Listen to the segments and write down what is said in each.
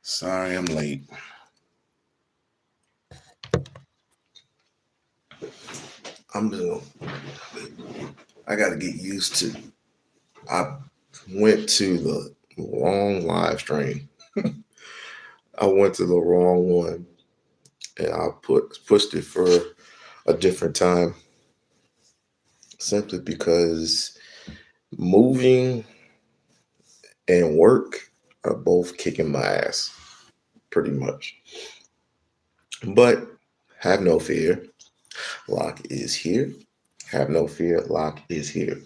Sorry, I'm late. I'm just, I got to get used to. I went to the wrong live stream. I went to the wrong one, and I pushed it for a different time, simply because moving and work are both kicking my ass, pretty much. But have no fear, Loc is here. Have no fear, Loc is here.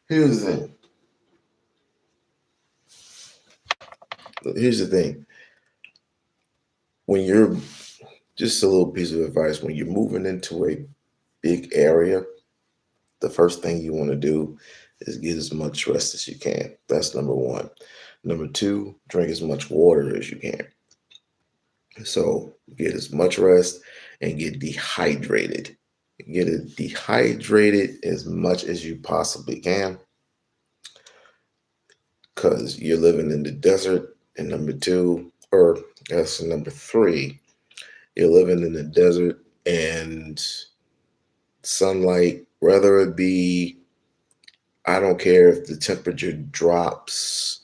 Here's the thing. Here's the thing. When you're just a little piece of advice, when you're moving into a big area, the first thing you want to do is get as much rest as you can. That's number one. Number two, drink as much water as you can. So get as much rest and get dehydrated. Get it dehydrated as much as you possibly can, because you're living in the desert. And number two, or that's number three, you're living in the desert, and sunlight, whether it be, I don't care if the temperature drops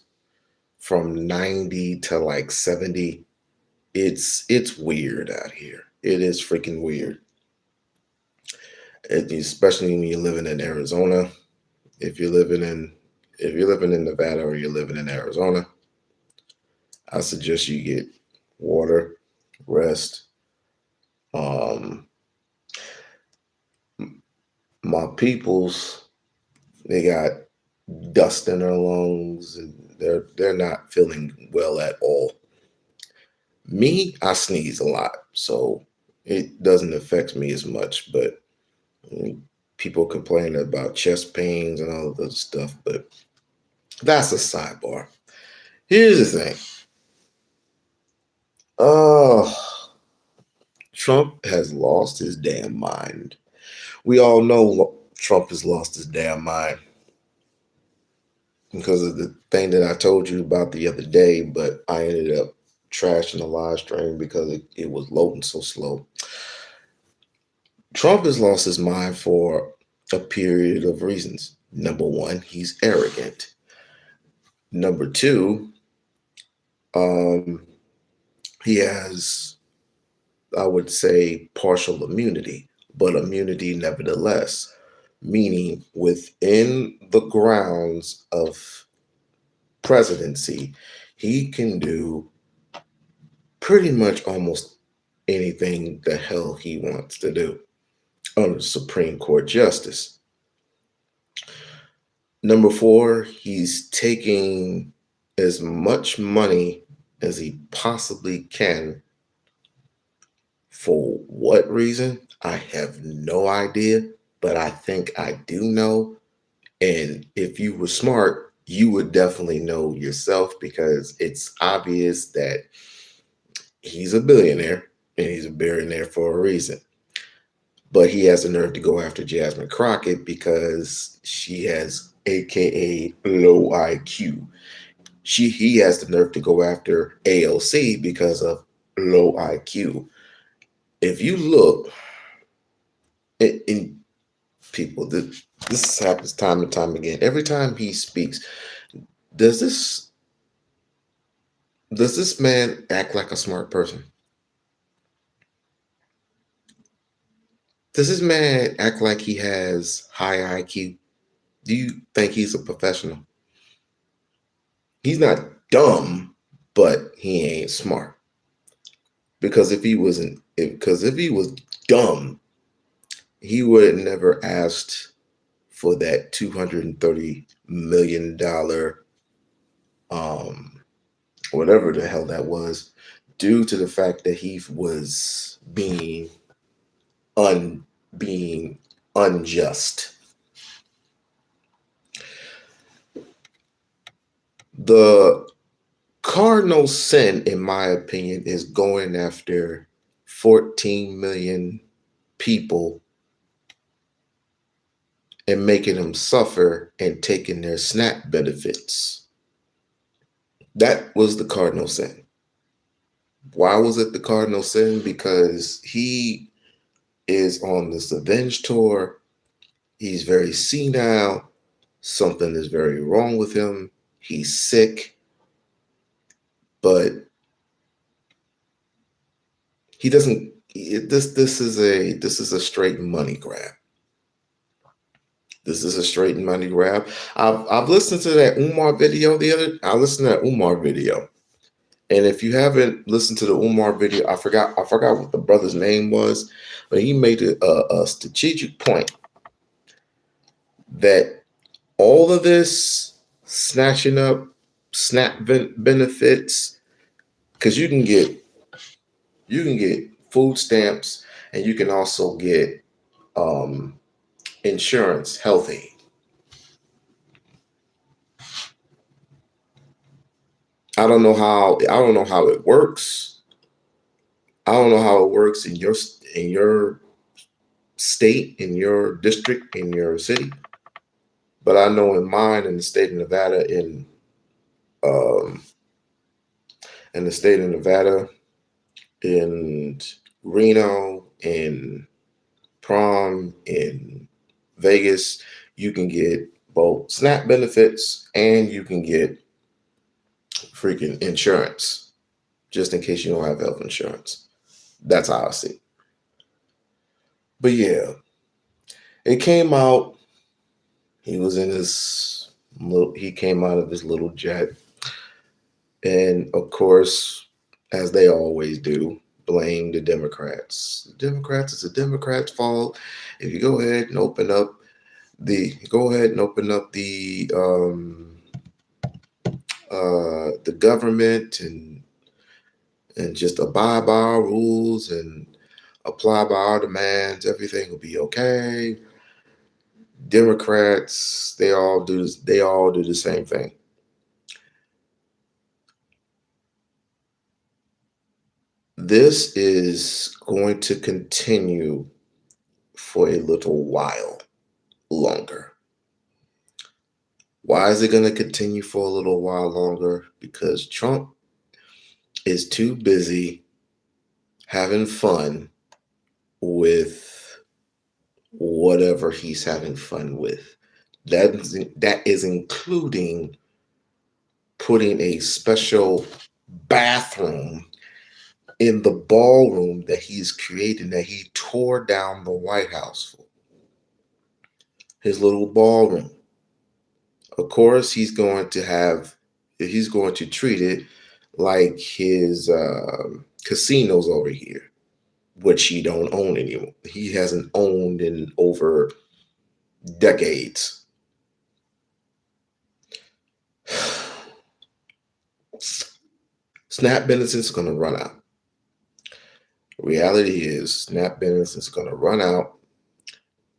from 90 to like 70, it's weird out here. It is freaking weird. Especially when you're living in Arizona. If you're living in if you're living in Nevada or you're living in Arizona, I suggest you get water, rest. Um, my peoples, they got dust in their lungs, and they're not feeling well at all. Me, I sneeze a lot, so it doesn't affect me as much. But people complain about chest pains and all of that stuff. But that's a sidebar. Here's the thing. Oh, Trump has lost his damn mind. We all know Trump has lost his damn mind because of the thing that I told you about the other day, but I ended up trashing the live stream because it was loading so slow. Trump has lost his mind for a period of reasons. Number one, he's arrogant. Number two, um, he has, I would say, partial immunity, but immunity nevertheless, meaning within the grounds of presidency, he can do pretty much almost anything the hell he wants to do under Supreme Court justice. Number four, he's taking as much money as he possibly can. For what reason? I have no idea, but I think I do know. And if you were smart, you would definitely know yourself, because it's obvious that he's a billionaire, and he's a billionaire for a reason. But he has the nerve to go after Jasmine Crockett because she has AKA low IQ. He has the nerve to go after AOC because of low IQ. If you look in people, this happens time and time again. Every time he speaks, does this man act like a smart person? Does this man act like he has high IQ? Do you think he's a professional? He's not dumb, but he ain't smart. Because if he was dumb, he would have never asked for that $230 million, um, whatever the hell that was, due to the fact that he was being unjust. The cardinal sin, in my opinion, is going after 14 million people and making them suffer and taking their SNAP benefits. That was the cardinal sin. Why was it the cardinal sin? Because he is on this revenge tour. He's very senile. Something is very wrong with him. He's sick, but he doesn't. This is a straight money grab. This is a straight money grab. I've listened to that Umar video I listened to that Umar video. And if you haven't listened to the Umar video, I forgot what the brother's name was, but he made a strategic point that all of this snatching up benefits, because you can get food stamps, and you can also get um, insurance, health aid. I don't know how it works. I don't know how it works in your state, in your district, in your city. But I know in mine, in the state of Nevada, um, in the state of Nevada, in Reno, in Prom, in Vegas, you can get both SNAP benefits and you can get freaking insurance, just in case you don't have health insurance. That's how I see it. But yeah, it came out. He came out of his little jet. And of course, as they always do, blame the Democrats. The Democrats, it's the Democrats' fault. If you go ahead and open up the government and just abide by our rules and apply by our demands, everything will be okay. Democrats, they all do the same thing. This is going to continue for a little while longer. Why is it going to continue for a little while longer? Because Trump is too busy having fun with whatever he's having fun with. That is including putting a special bathroom in the ballroom that he's created, that he tore down the White House for. His little ballroom. Of course, he's going to treat it like his casinos over here, which he don't own anymore. He hasn't owned in over decades. SNAP benefits is going to run out. Reality is SNAP benefits is going to run out,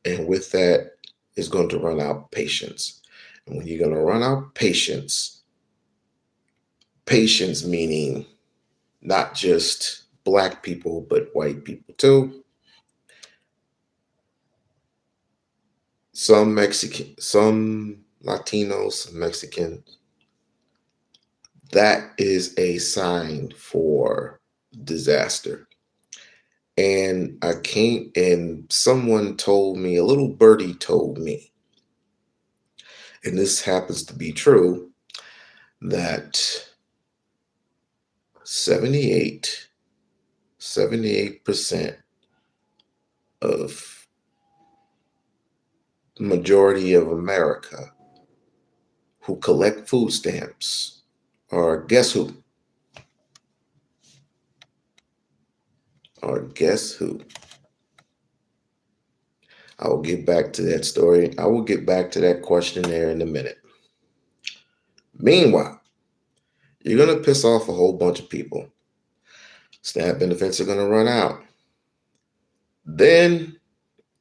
and with that is going to run out patience. And when you're going to run out patience meaning not just Black people, but white people too. Some Mexican, some Latinos, some Mexicans. That is a sign for disaster. And someone told me, a little birdie told me, and this happens to be true, that 78% of the majority of America who collect food stamps are, guess who? Or guess who? I will get back to that story. I will get back to that questionnaire in a minute. Meanwhile, you're going to piss off a whole bunch of people. SNAP benefits are going to run out. Then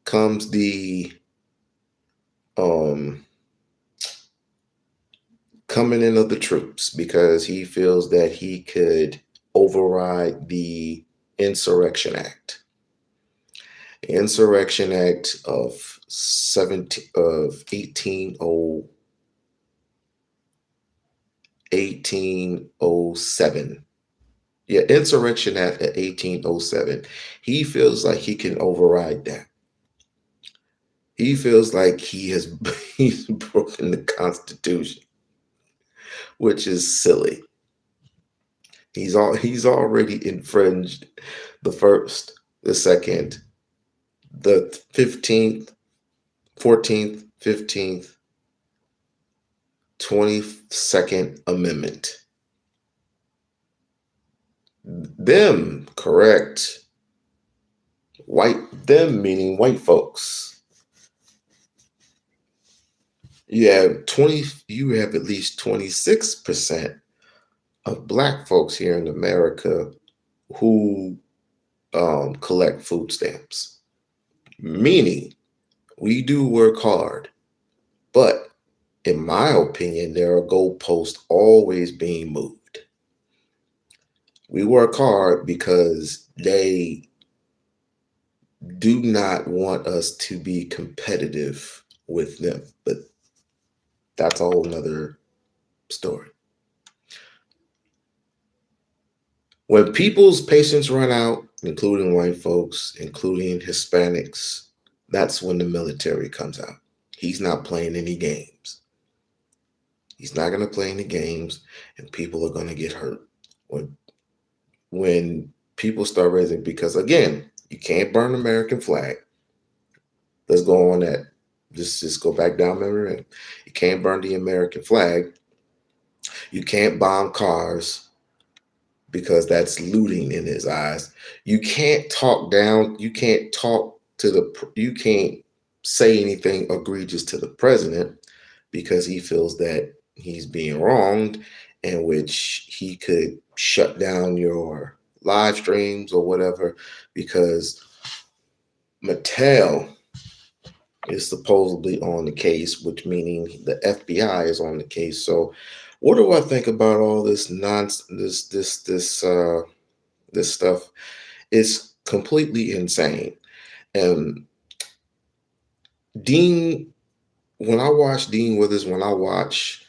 comes the coming in of the troops, because he feels that he could override the Insurrection Act. Insurrection Act of 1808. 1807. Yeah, Insurrection Act of 1807. He feels like he can override that. He feels like he's broken the Constitution, which is silly. He's already infringed the first, the second, the 15th, 14th, 15th, 22nd Amendment. Them, correct. Them meaning white folks. You have at least 26% of black folks here in America who collect food stamps. Meaning, we do work hard, but in my opinion, there are goalposts always being moved. We work hard because they do not want us to be competitive with them, but that's a whole nother story. When people's patience run out, including white folks, including Hispanics, that's when the military comes out. He's not playing any games. He's not going to play any games, and people are going to get hurt when people start raising. Because again, you can't burn the American flag. Let's go on that. Just go back down memory lane. You can't burn the American flag. You can't bomb cars because that's looting in his eyes. You can't talk down. You can't talk to you can't say anything egregious to the president because he feels that he's being wronged, in which he could shut down your live streams or whatever, because Mattel is supposedly on the case, which meaning the FBI is on the case. So what do I think about all this nonsense, this stuff? It's completely insane. And Dean, when I watch Dean Withers, when I watch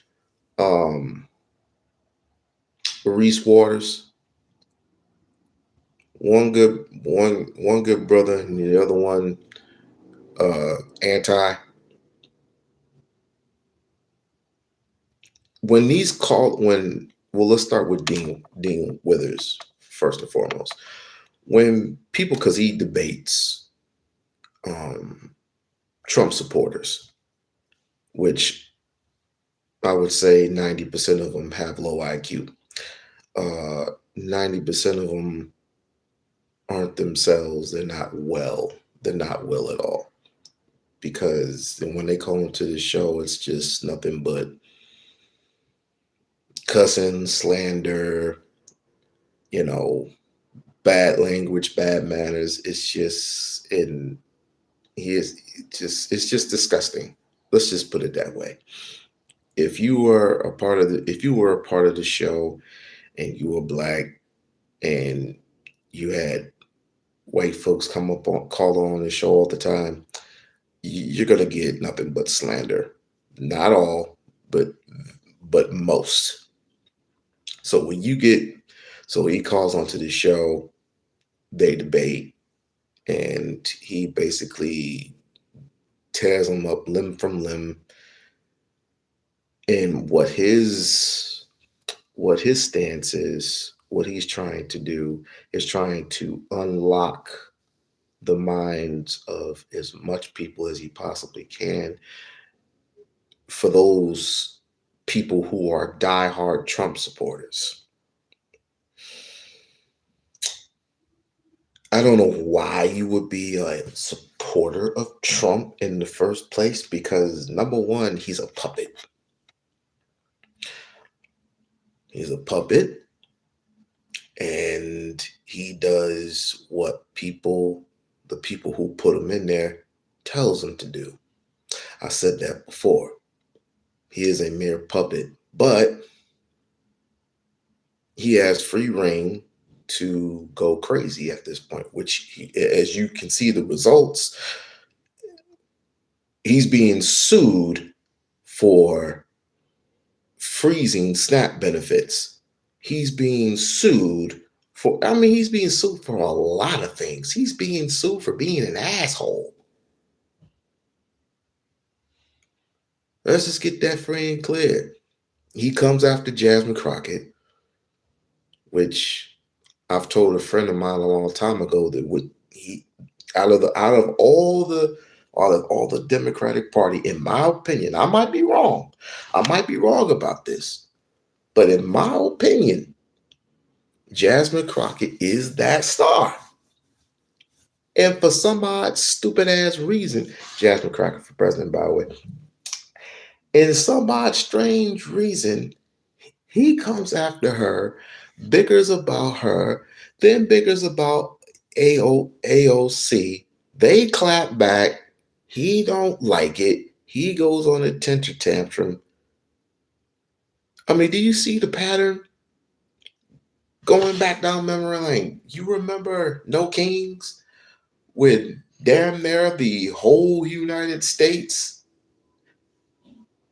um Reese Waters, one good brother and the other one anti. When these call when well, let's start with Dean Withers first and foremost. When people, because he debates um Trump supporters, which I would say 90% of them have low IQ. 90% of them aren't themselves. They're not well. They're not well at all. Because when they call into the show, it's just nothing but cussing, slander, you know, bad language, bad manners. It's just it's just disgusting. Let's just put it that way. If you were a part of the show and you were black and you had white folks call on the show all the time, you're gonna get nothing but slander. Not all, but most. So when you get so he calls onto the show, they debate, and he basically tears them up limb from limb. And what his stance is, what he's trying to do is trying to unlock the minds of as much people as he possibly can for those people who are diehard Trump supporters. I don't know why you would be a supporter of Trump in the first place, because number one, he's a puppet. He's a puppet, and he does what the people who put him in there, tells him to do. I said that before. He is a mere puppet, but he has free reign to go crazy at this point, which as you can see the results, he's being sued for freezing SNAP benefits. He's being sued he's being sued for a lot of things. He's being sued for being an asshole. Let's just get that free and clear. He comes after Jasmine Crockett, which I've told a friend of mine a long time ago that would he out of all the Democratic Party, in my opinion, I might be wrong. I might be wrong about this. But in my opinion, Jasmine Crockett is that star. And for some odd, stupid ass reason, Jasmine Crockett for president, by the way. In some odd, strange reason, he comes after her, bickers about her, then bickers about AOC. They clap back. He don't like it. He goes on a temper tantrum. I mean, do you see the pattern? Going back down memory lane, you remember No Kings with damn near the whole United States?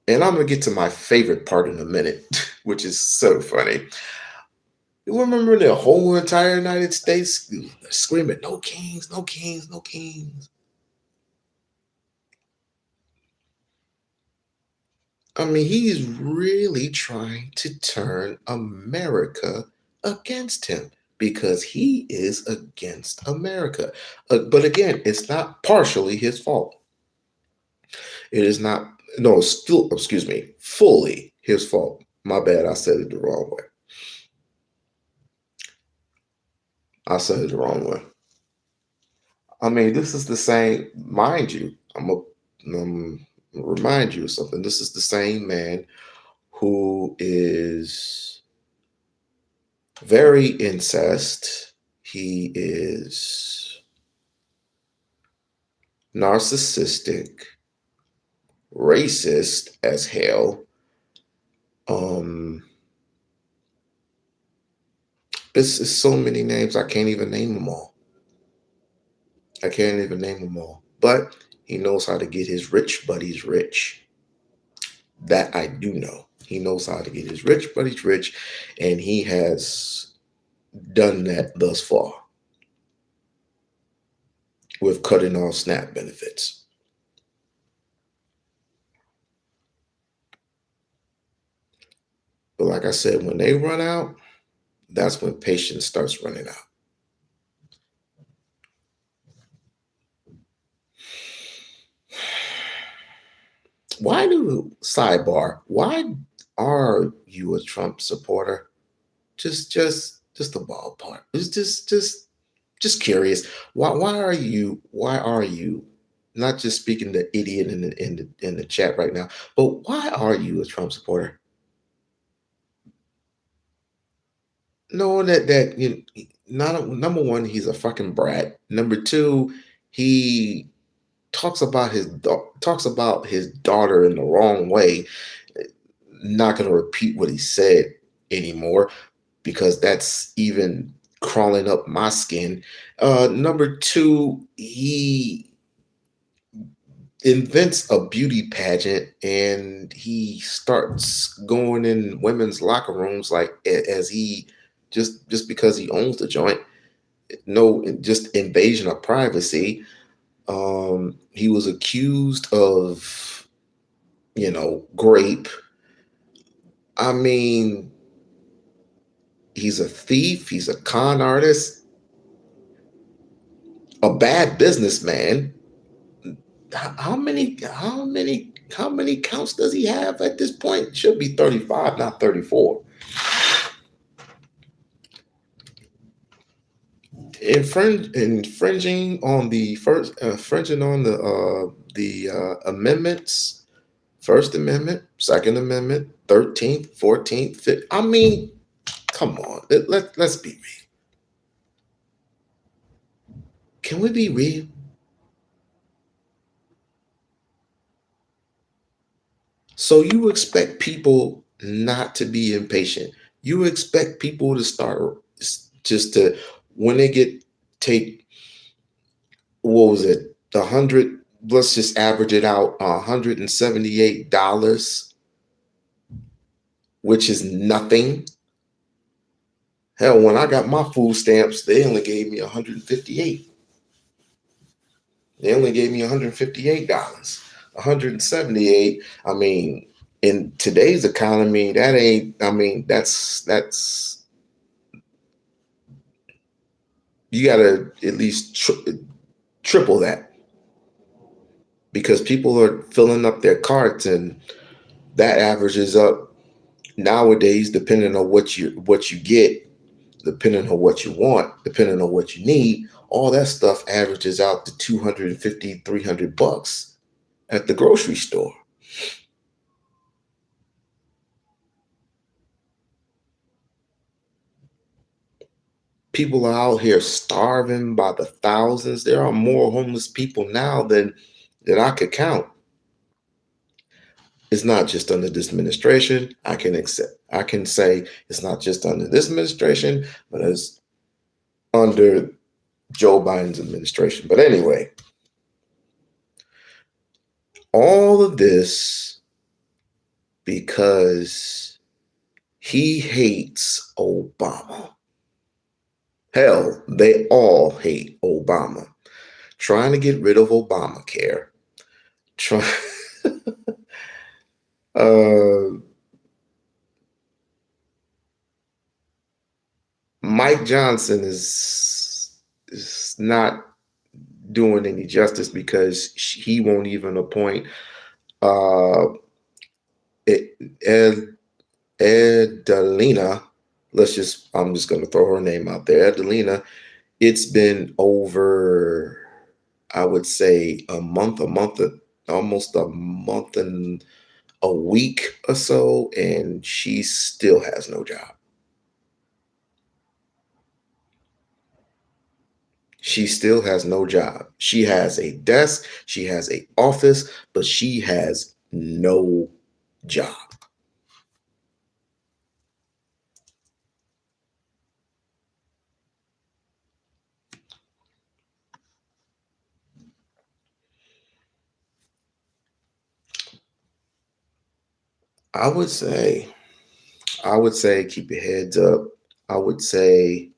And I'm going to get to my favorite part in a minute, which is so funny. You remember the whole entire United States screaming, no kings, no kings, no kings. I mean, he's really trying to turn America against him because he is against America. But again, it's not partially his fault. It is not, no, still, excuse me, fully his fault. My bad, I said it the wrong way. I said it the wrong way. I mean, this is the same, mind you, I'm going to remind you of something. This is the same man who is very incest. He is narcissistic, racist as hell. This is so many names, I can't even name them all. I can't even name them all. But he knows how to get his rich buddies rich. That I do know. He knows how to get his rich buddies rich, and he has done that thus far with cutting off SNAP benefits. But like I said, when they run out, that's when patience starts running out. Why are you a Trump supporter? Just a ballpark. It's just curious. Why are you not just speaking the idiot in the chat right now, but why are you a Trump supporter? Knowing that you not number one, he's a fucking brat. Number two, he talks about his daughter in the wrong way. Not going to repeat what he said anymore because that's even crawling up my skin. Number two, he invents a beauty pageant and he starts going in women's locker rooms like as he just because he owns the joint. No, just invasion of privacy. He was accused of, grape. I mean, he's a thief. He's a con artist, a bad businessman. How many counts does he have at this point? Should be 35, not 34. Infringing on the amendments, First Amendment, Second Amendment, 13th, 14th, 15th. I mean, come on. Let's be real. Can we be real? So you expect people not to be impatient. You expect people to start just to when they take what was it, 100, let's just average it out, $178 which is nothing. Hell, when I got my food stamps, they only gave me 158. They only gave me $158. 178. I mean, in today's economy, that ain't. I mean, that's you got to at least triple that because people are filling up their carts, and that averages up nowadays, depending on what you get, depending on what you want, depending on what you need. All that stuff averages out to 250, $300 at the grocery store. People are out here starving by the thousands. There are more homeless people now than I could count. It's not just under this administration. I can say it's not just under this administration, but it's under Joe Biden's administration. But anyway, all of this because he hates Obama. Hell, they all hate Obama. Trying to get rid of Obamacare. Try, uh, Mike Johnson is not doing any justice because he won't even appoint uh, Ed, Edelina. I'm just going to throw her name out there. Edelina. It's been over, I would say, almost a month and a week or so, and she still has no job. She still has no job. She has a desk, she has a office, but she has no job. I would say, I would say keep your heads up. I would say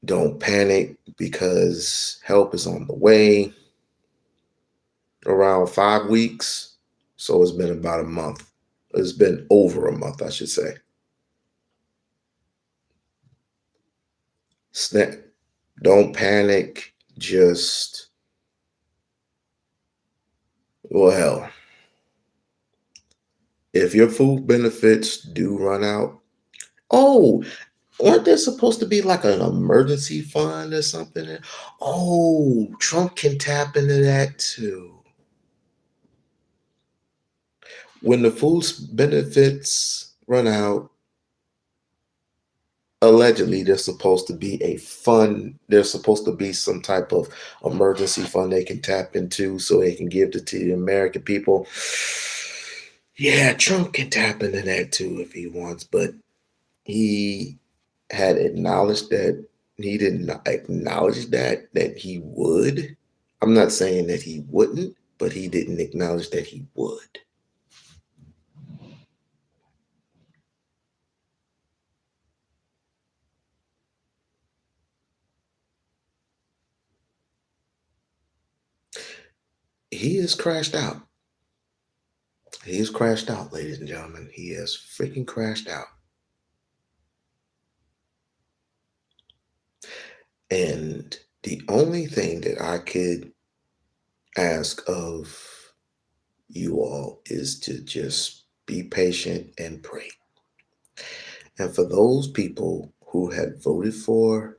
don't panic because help is on the way. Around 5 weeks. So it's been about a month. It's been over a month, I should say. Snap. Don't panic. Just, well, if your food benefits do run out, oh, aren't there supposed to be like an emergency fund or something? Oh, Trump can tap into that too. When the food benefits run out, allegedly there's supposed to be a fund. There's supposed to be some type of emergency fund they can tap into so they can give to the American people. Yeah, Trump can tap into that too if he wants, but he had acknowledged that he didn't acknowledge that he would. I'm not saying that he wouldn't, but he didn't acknowledge that he would. He has crashed out. He has crashed out, ladies and gentlemen. He has freaking crashed out. And the only thing that I could ask of you all is to just be patient and pray. And for those people who had voted for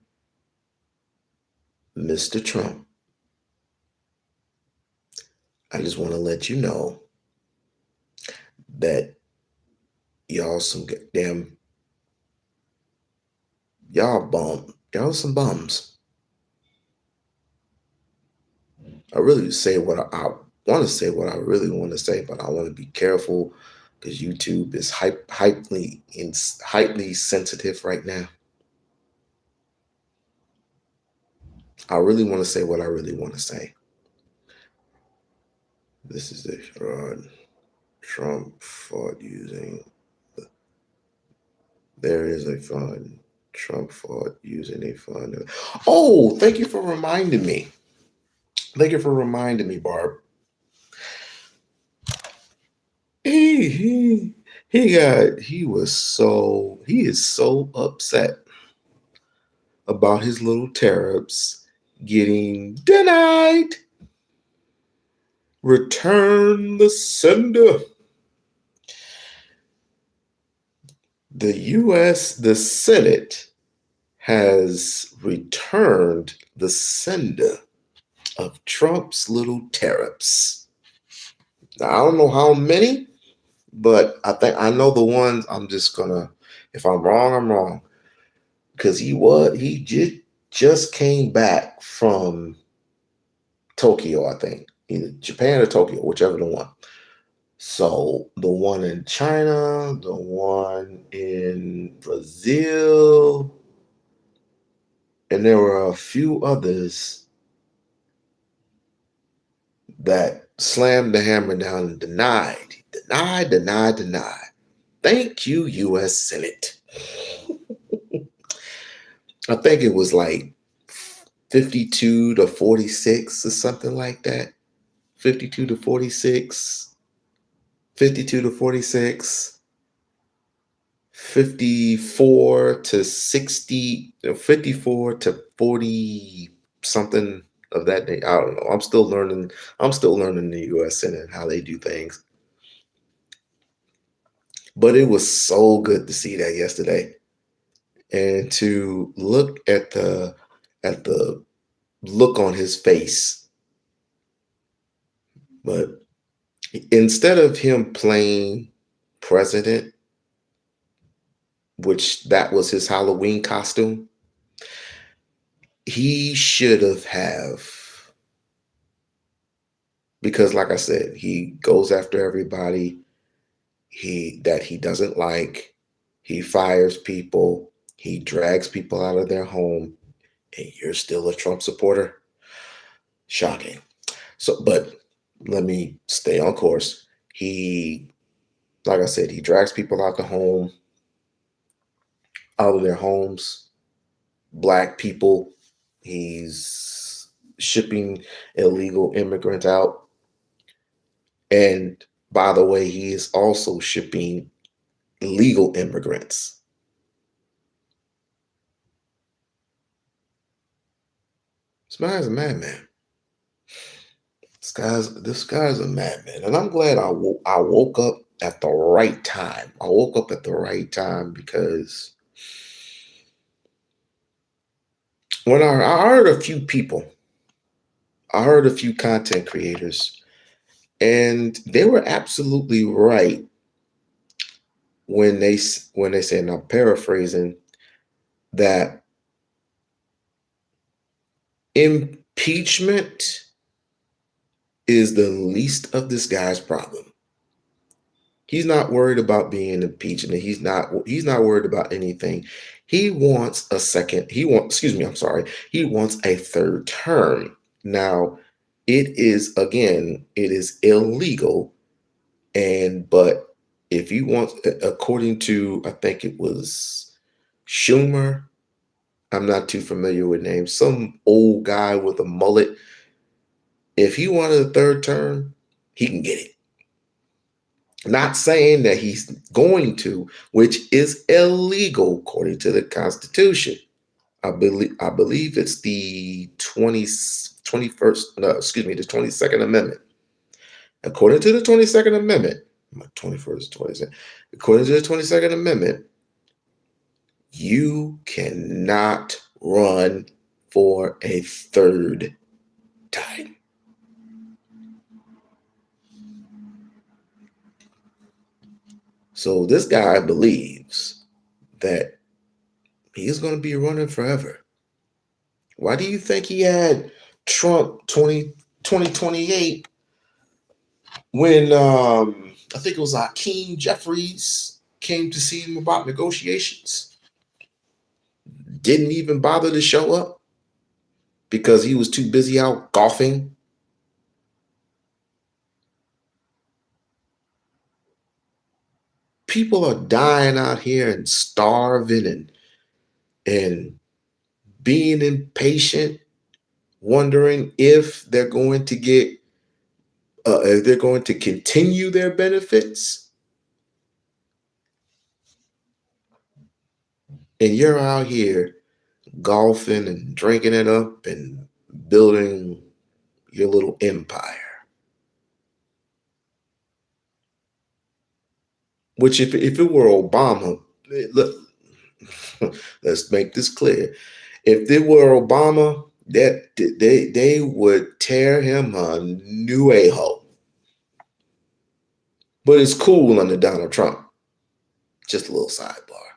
Mr. Trump, I just want to let you know that y'all some damn y'all some bums. I really say what I want to say, what I really want to say, but I want to be careful because YouTube is highly sensitive right now. I really want to say what I really want to say. This is it. Trump fought using. There is a fund. Trump fought using a fund. Oh, thank you for reminding me. Thank you for reminding me, Barb. He he is so upset about his little tariffs getting denied. Return the sender. The Senate has returned the sender of Trump's little tariffs. Now, I don't know how many, but I know the ones. I'm just gonna, if I'm wrong, I'm wrong. Because he just came back from Tokyo, I think. Either Japan or Tokyo, whichever the one. So the one in China, the one in Brazil, and there were a few others that slammed the hammer down and denied. Denied. Thank you, U.S. Senate. I think it was like 52 to 46 or something like that. 52 to 46, 52 to 46, 54 to 60, 54 to 40 something of that day. I don't know. I'm still learning the US Senate how they do things. But it was so good to see that yesterday. And to look at the look on his face. But instead of him playing president, which that was his Halloween costume, he should have, because like I said, he goes after everybody he doesn't like. He fires people. He drags people out of their home, and you're still a Trump supporter? Shocking. So, but let me stay on course. Like I said, he drags people out of their homes, black people. He's shipping illegal immigrants out. And by the way, he is also shipping legal immigrants. This man's a madman. This guy's a madman. And I'm glad I woke up at the right time. I woke up at the right time because when I heard a few people, I heard a few content creators, and they were absolutely right when they said, and I'm paraphrasing, that impeachment is the least of this guy's problem. He's not worried about being impeached, and he's not worried about anything. He wants a second. He wants a third term. Now, it is illegal, but if he wants, according to, I think it was Schumer, I'm not too familiar with names, some old guy with a mullet. If he wanted a third term, he can get it. Not saying that he's going to, which is illegal according to the Constitution. I believe it's the 22nd Amendment. According to the 22nd Amendment, 21st, 22nd. According to the 22nd Amendment, you cannot run for a third time. So this guy believes that he's going to be running forever. Why do you think he had Trump 2028 when I think it was Hakeem Jeffries came to see him about negotiations? Didn't even bother to show up because he was too busy out golfing. people are dying out here and starving and being impatient, wondering if they're going to continue their benefits, and you're out here golfing and drinking it up and building your little empire. Which, if it were Obama, look, let's make this clear. If it were Obama, that they would tear him a new a-hole. But it's cool under Donald Trump. Just a little sidebar.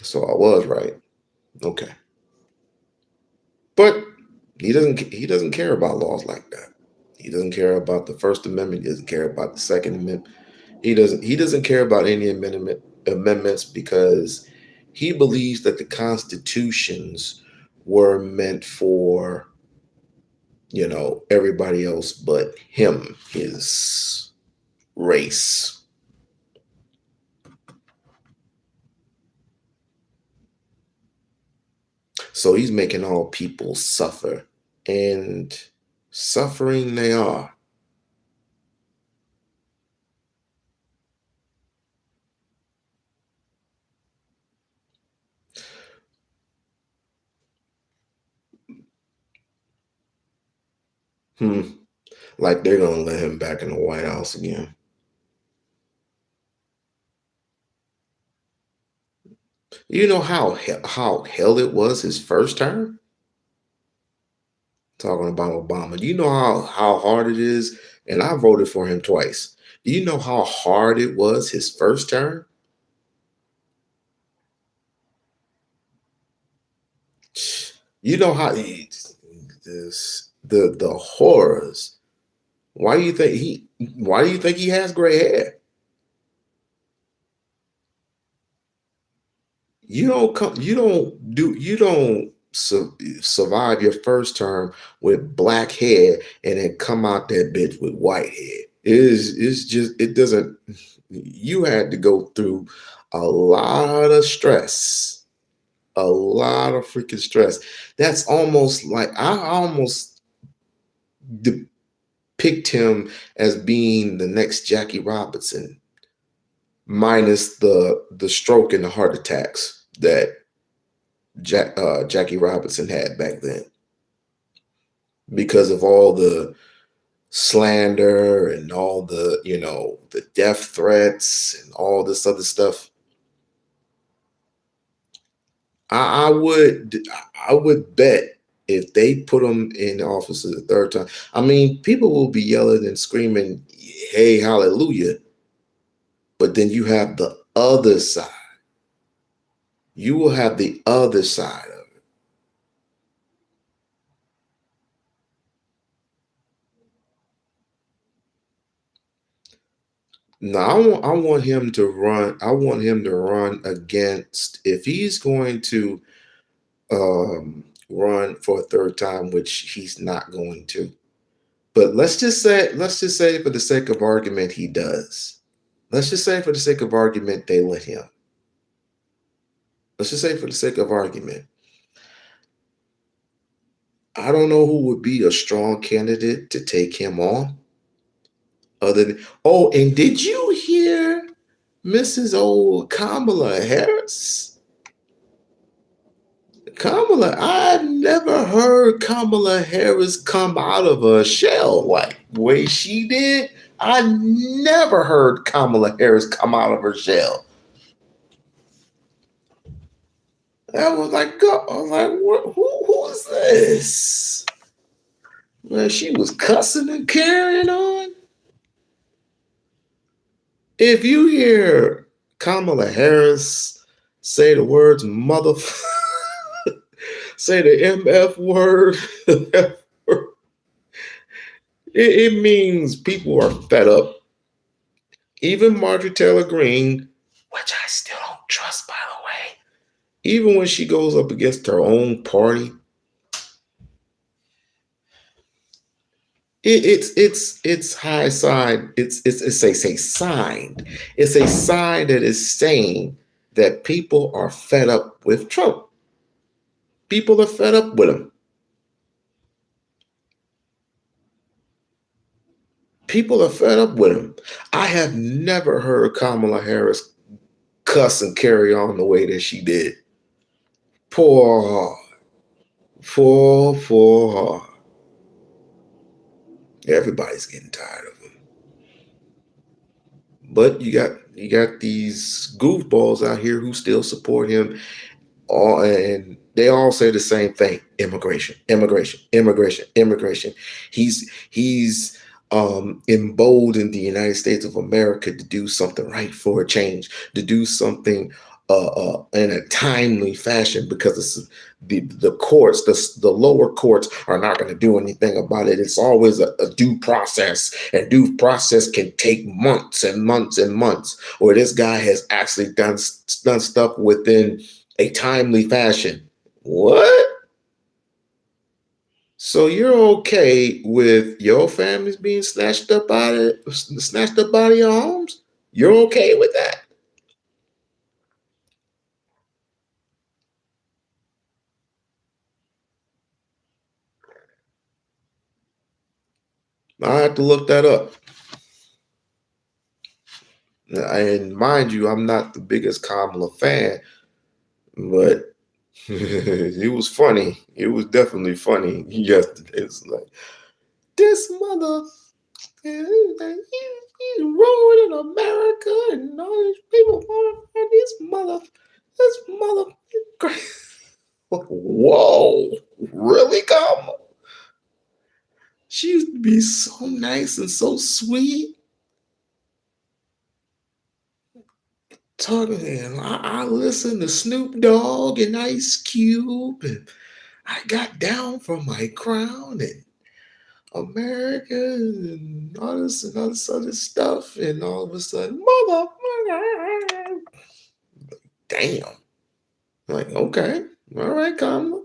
So I was right. Okay. But he doesn't care about laws like that. He doesn't care about the First Amendment. He doesn't care about the Second Amendment. He doesn't care about any amendments because he believes that the constitutions were meant for, everybody else but him, his race. So he's making all people suffer, and suffering they are. Hmm. Like they're gonna let him back in the White House again. You know how hell it was his first term? Talking about Obama. Do you know how hard it is? And I voted for him twice. Do you know how hard it was his first term? You know how the horrors. Why do you think he has gray hair? You don't survive your first term with black hair and then come out that bitch with white hair. It's just it doesn't you had to go through a lot of stress, a lot of freaking stress. That's almost like I almost depict him as being the next Jackie Robinson, minus the stroke and the heart attacks that Jackie Robinson had back then, because of all the slander and all the death threats and all this other stuff. I would bet if they put him in office the third time, I mean, people will be yelling and screaming, "Hey, hallelujah!" But then you have the other side. You will have the other side of it. Now, I want him to run. I want him to run against, if he's going to run for a third time, which he's not going to. But let's just say for the sake of argument, he does. Let's just say for the sake of argument, they let him. Let's just say for the sake of argument, I don't know who would be a strong candidate to take him on. Other than, oh, and did you hear Mrs. Old Kamala Harris? I've never heard Kamala Harris come out of a shell like the way she did. I never heard Kamala Harris come out of her shell. I was like, who is this? Man, she was cussing and carrying on. If you hear Kamala Harris say the words mother, say the MF word, it means people are fed up. Even Marjorie Taylor Greene, which I still don't trust, by the way, even when she goes up against her own party, It's high side. It's a say sign. It's a sign that is saying that people are fed up with Trump. People are fed up with him. People are fed up with him. I have never heard Kamala Harris cuss and carry on the way that she did. Poor her. For her. Everybody's getting tired of him. But you got these goofballs out here who still support him, all, and they all say the same thing: immigration, immigration, immigration, immigration. He's emboldened the United States of America to do something right for a change, to do something in a timely fashion, because it's the courts, the lower courts are not going to do anything about it. It's always a due process, and due process can take months and months and months. Or this guy has actually done stuff within a timely fashion. What? So you're okay with your families being snatched up out of your homes? You're okay with that? I have to look that up. And mind you, I'm not the biggest Kamala fan, but it was funny. It was definitely funny yesterday. It's like, this mother, he's ruining America, and all these people want to this mother. Whoa, really, Kamala? She used to be so nice and so sweet. Talking, and I listened to Snoop Dogg and Ice Cube, and I got down from my crown and America and all this and all this other stuff, and all of a sudden, mother, damn. Like, okay, all right, Kamala.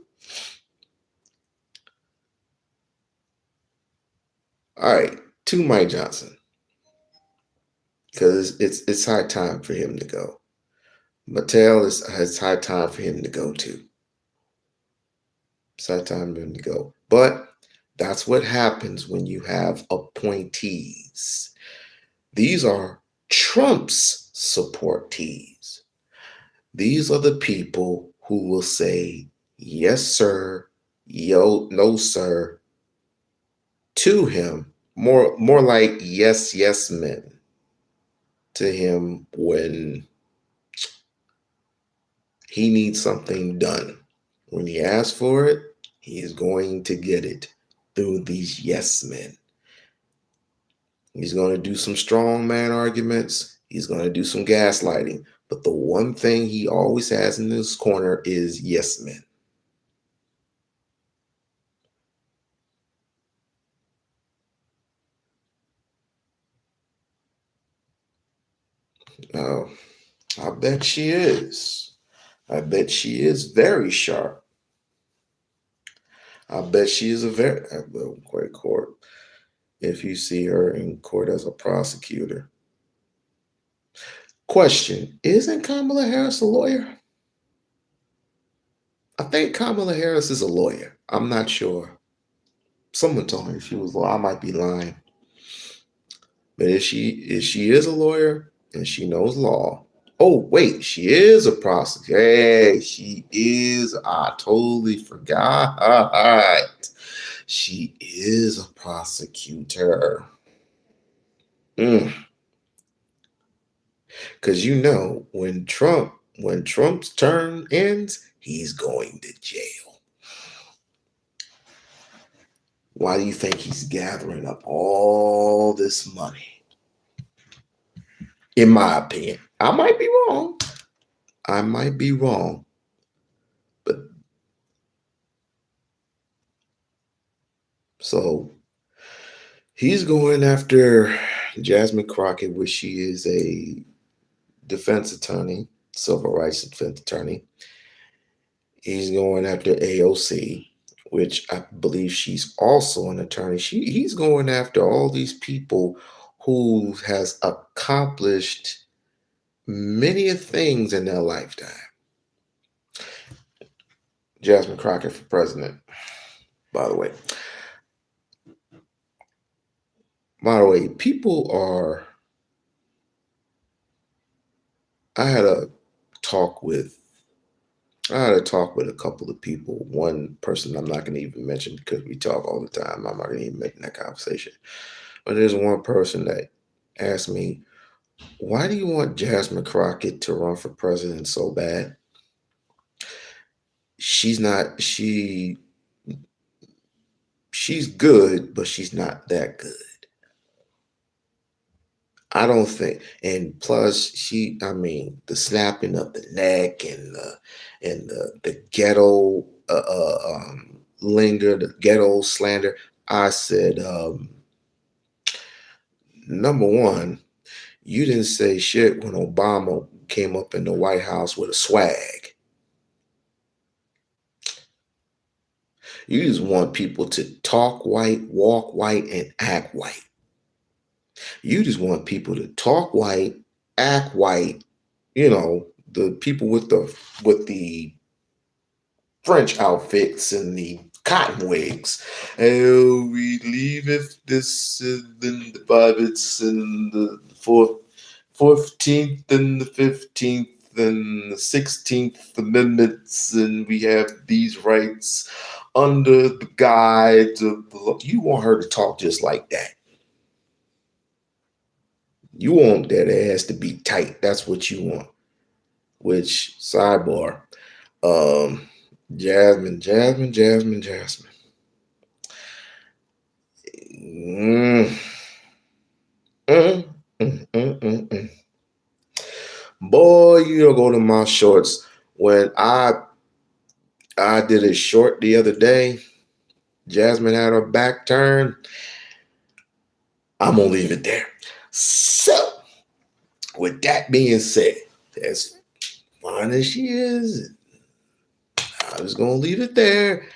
All right, to Mike Johnson, because it's high time for him to go. Mattel has high time for him to go too. It's high time for him to go. But that's what happens when you have appointees. These are Trump's supportees. These are the people who will say, yes, sir, yo, no, sir, to him. More like yes, yes men to him when he needs something done. When he asks for it, he is going to get it through these yes men. He's going to do some strong man arguments. He's going to do some gaslighting. But the one thing he always has in his corner is yes men. Now, I bet she is. I bet she is very sharp. I bet she is a very, well, court. If you see her in court as a prosecutor. Question: isn't Kamala Harris a lawyer? I think Kamala Harris is a lawyer. I'm not sure. Someone told me she was. I might be lying, but if she is a lawyer and she knows law. Oh wait, she is a prosecutor. Hey, she is. I totally forgot. She is a prosecutor. Because when Trump's term ends, he's going to jail. Why do you think he's gathering up all this money? In my opinion, I might be wrong. I might be wrong, but so he's going after Jasmine Crockett, which she is a defense attorney, civil rights defense attorney. He's going after AOC, which I believe she's also an attorney. He's going after all these people who has accomplished many things in their lifetime. Jasmine Crockett for president, by the way. By the way, people are. I had a talk with. I had a talk with a couple of people. One person I'm not going to even mention because we talk all the time. I'm not going to even make that conversation. But there's one person that asked me, "Why do you want Jasmine Crockett to run for president so bad?" She's not. She's good, but she's not that good. I don't think, and plus I mean, the snapping of the neck and the ghetto linger, the ghetto slander. I said, number one, you didn't say shit when Obama came up in the White House with a swag. You just want people to talk white, walk white, and act white. You just want people to talk white, act white. You know, the people with the French outfits and the cotton wigs. And we leave if this and then the Bibles and the 14th and the 15th and the 16th Amendments, and we have these rights under the guide of the law. You want her to talk just like that. You want that ass to be tight. That's what you want. Which, sidebar, Jasmine. Mm, mm, mm. Boy, you don't go to my shorts. When I did a short the other day, Jasmine had her back turned. I'm gonna leave it there. So, with that being said, as fine as she is, I was gonna leave it there.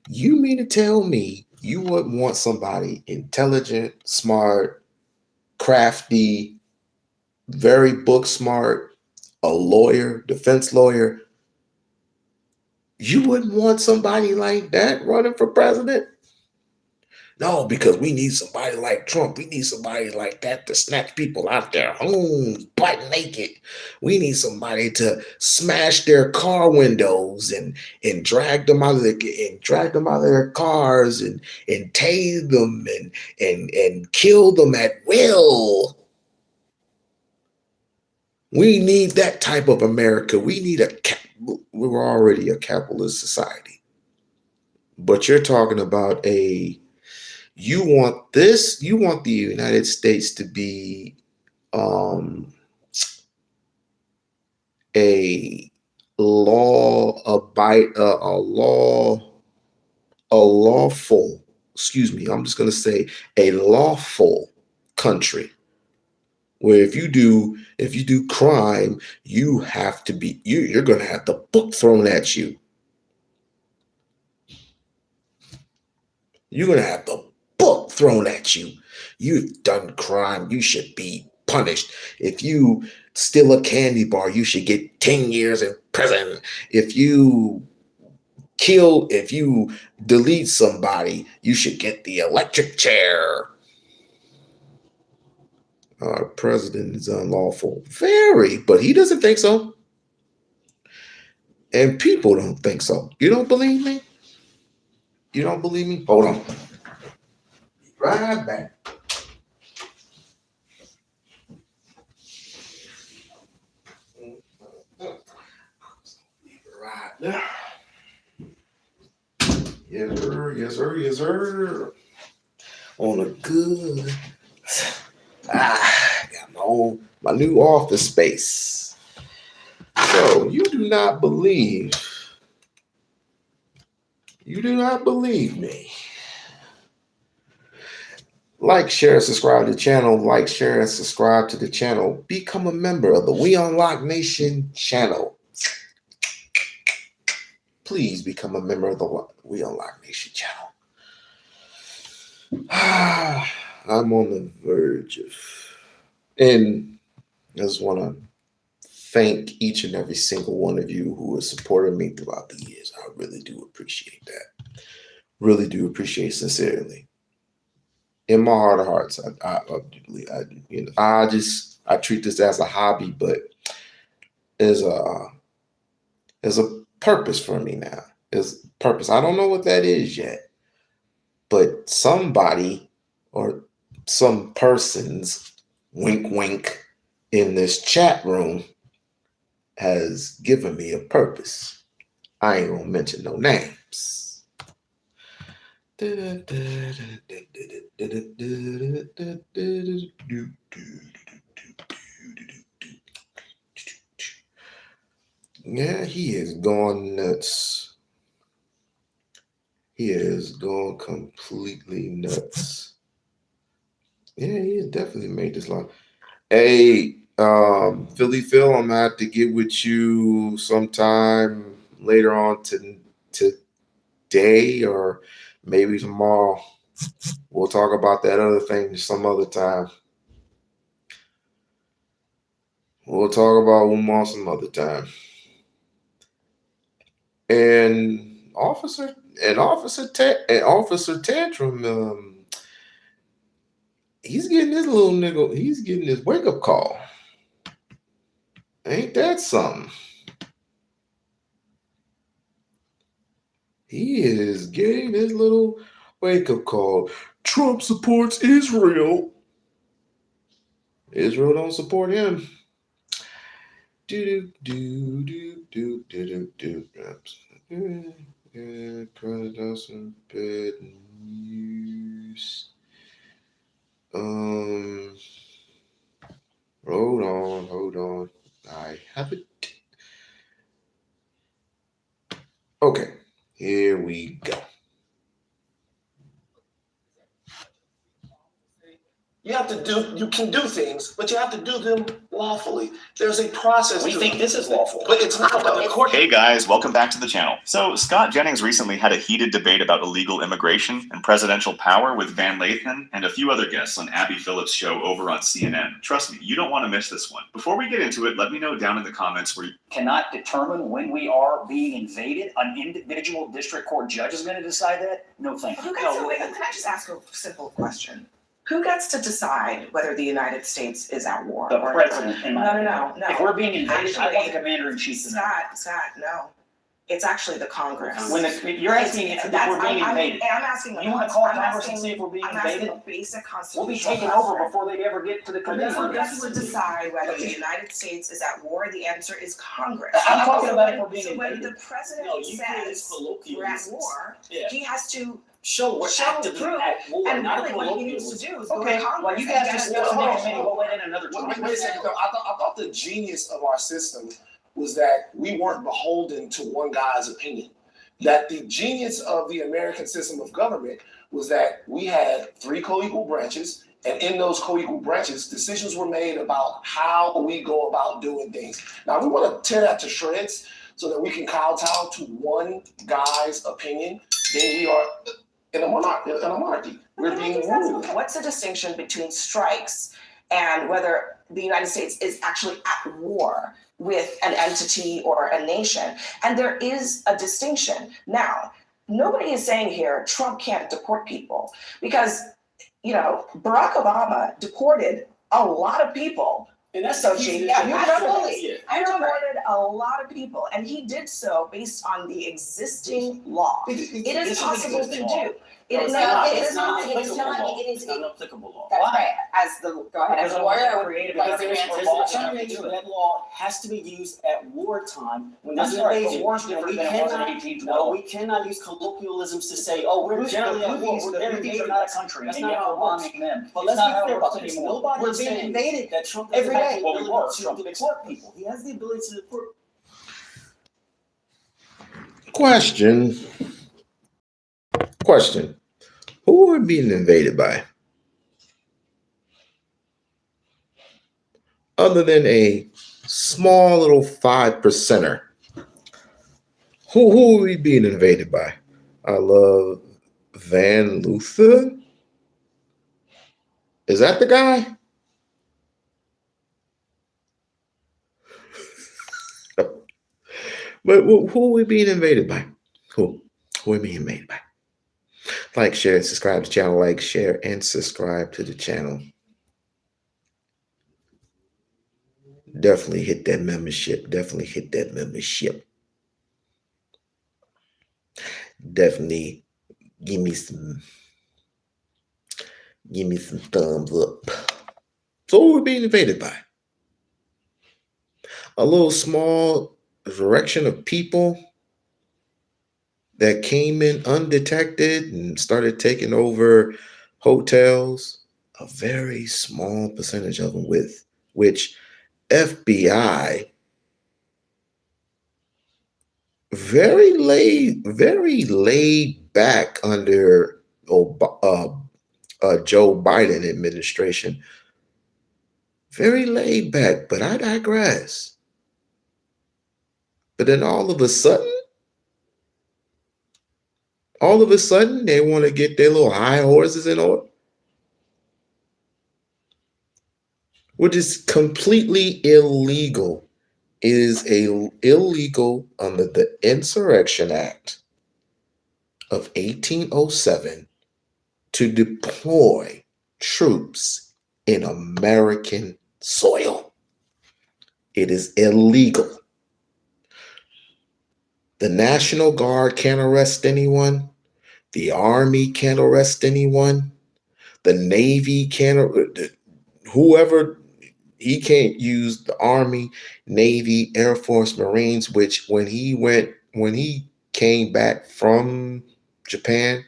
You mean to tell me you wouldn't want somebody intelligent, smart, crafty, very book smart, a lawyer, defense lawyer? You wouldn't want somebody like that running for president? No, because we need somebody like Trump. We need somebody like that to snatch people out their homes butt naked. We need somebody to smash their car windows and drag them out of their cars and tase them and kill them at will. We need that type of America. We're already a capitalist society. But you're talking about you want the United States to be a lawful, excuse me, I'm just going to say a lawful country where if you do crime, you're going to have the book thrown at you. You're going to have the book thrown at you. You've done crime. You should be punished. If you steal a candy bar, you should get 10 years in prison. If you delete somebody, you should get the electric chair. Our president is unlawful. Very, but he doesn't think so. And people don't think so. You don't believe me? You don't believe me? Hold on. Right back. Right there. Yes, sir. Yes, sir. Yes, sir. On a good. Got my new office space. So you do not believe me. Like, share, subscribe to the channel. Like, share, and subscribe to the channel. Become a member of the We-On-Loc Nation channel. please become a member of the We-On-Loc Nation channel. I'm on the verge of, and I just want to thank each and every single one of you who has supported me throughout the years. I really do appreciate that. Really do appreciate it sincerely. In my heart of hearts, I treat this as a hobby, but there's a purpose for me now. There's purpose. I don't know what that is yet, but somebody or some persons, wink, wink, in this chat room has given me a purpose. I ain't gonna mention no names. Yeah, he is gone nuts. He is gone completely nuts. Yeah, he has definitely made this long. Hey, Philly Phil, I'm gonna have to get with you sometime later on today or maybe tomorrow. We'll talk about that other thing some other time. We'll talk about Umar some other time. And Officer Tantrum, he's getting his little nigga, he's getting his wake-up call. Ain't that something? He is getting his little wake-up call. Trump supports Israel. Israel don't support him. President bad news. Hold on. I have it. Okay, here we go. You can do things, but you have to do them lawfully. There's a process. We think this is lawful. But it's not. But the court. Hey guys, welcome back to the channel. So Scott Jennings recently had a heated debate about illegal immigration and presidential power with Van Lathan and a few other guests on Abby Phillips' show over on CNN. Trust me, you don't want to miss this one. Before we get into it, let me know down in the comments where you cannot determine when we are being invaded. An individual district court judge is going to decide that? No, thank you. Can I just ask a simple question? Who gets to decide whether the United States is at war? The president. No. If we're being invaded, I want the commander-in-chief. Scott, no. It's actually the Congress. You're asking if we're being invaded. I'm asking. You want to call Congress and see if we're being invaded? A basic constitutional. We'll be taken over before they ever get to the commander. Who gets to decide whether the United States is at war? The answer is Congress. I'm talking about if we're being invaded. When the president says we're at war, he has to show we're actively at war, and not really what he needs to do is go to Congress. Well, you guys just go in another Wait a second, though. I thought the genius of our system was that we weren't beholden to one guy's opinion. That the genius of the American system of government was that we had three co-equal branches, and in those co-equal branches, decisions were made about how we go about doing things. Now, we want to tear that to shreds so that we can kowtow to one guy's opinion. Then we are in a monarchy. We're being ruled. What's the distinction between strikes and whether the United States is actually at war with an entity or a nation? And there is a distinction. Now, nobody is saying here Trump can't deport people because, Barack Obama deported a lot of people. And that's associated. I deported a lot of people, and he did so based on the existing law. It is possible to do. It's not an applicable law. That's right. Go ahead. As a lawyer, that law has to be used at wartime when there's an invasion. War's different than it was in 1812. We cannot use colloquialisms to say, we're generally at war. The Houthis are not a country. That's not how it works. But let's be clear about this. Nobody's being invaded that Trump every day. Well, we were. Trump deport people. He has the ability to deport. Question. Who are we being invaded by? Other than a small little 5%er. Who are we being invaded by? I love Van Luther. Is that the guy? But who are we being invaded by? Who? Who are we being invaded by? Like, share, and subscribe to the channel. Like, share, and subscribe to the channel. Definitely hit that membership. Definitely hit that membership. Definitely give me some thumbs up. So who are we being invaded by? A little small direction of people that came in undetected and started taking over hotels. A very small percentage of them, with which FBI very laid back under Joe Biden administration. Very laid back, but I digress. But then all of a sudden, they want to get their little high horses in order, which is completely illegal. It is illegal under the Insurrection Act of 1807 to deploy troops in American soil. It is illegal. The National Guard can't arrest anyone. The Army can't arrest anyone. The Navy can't, whoever, he can't use the Army, Navy, Air Force, Marines, which when he came back from Japan,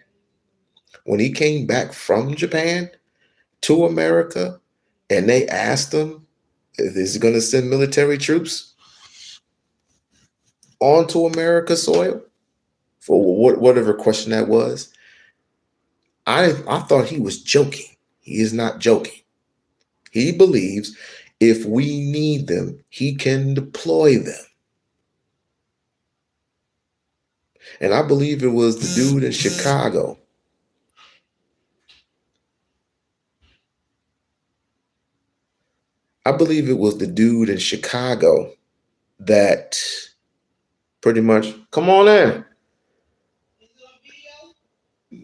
to America, and they asked him, is he going to send military troops onto America's soil? For whatever question that was, I thought he was joking. He is not joking. He believes if we need them, he can deploy them. And I believe it was the dude in Chicago. That pretty much, come on in.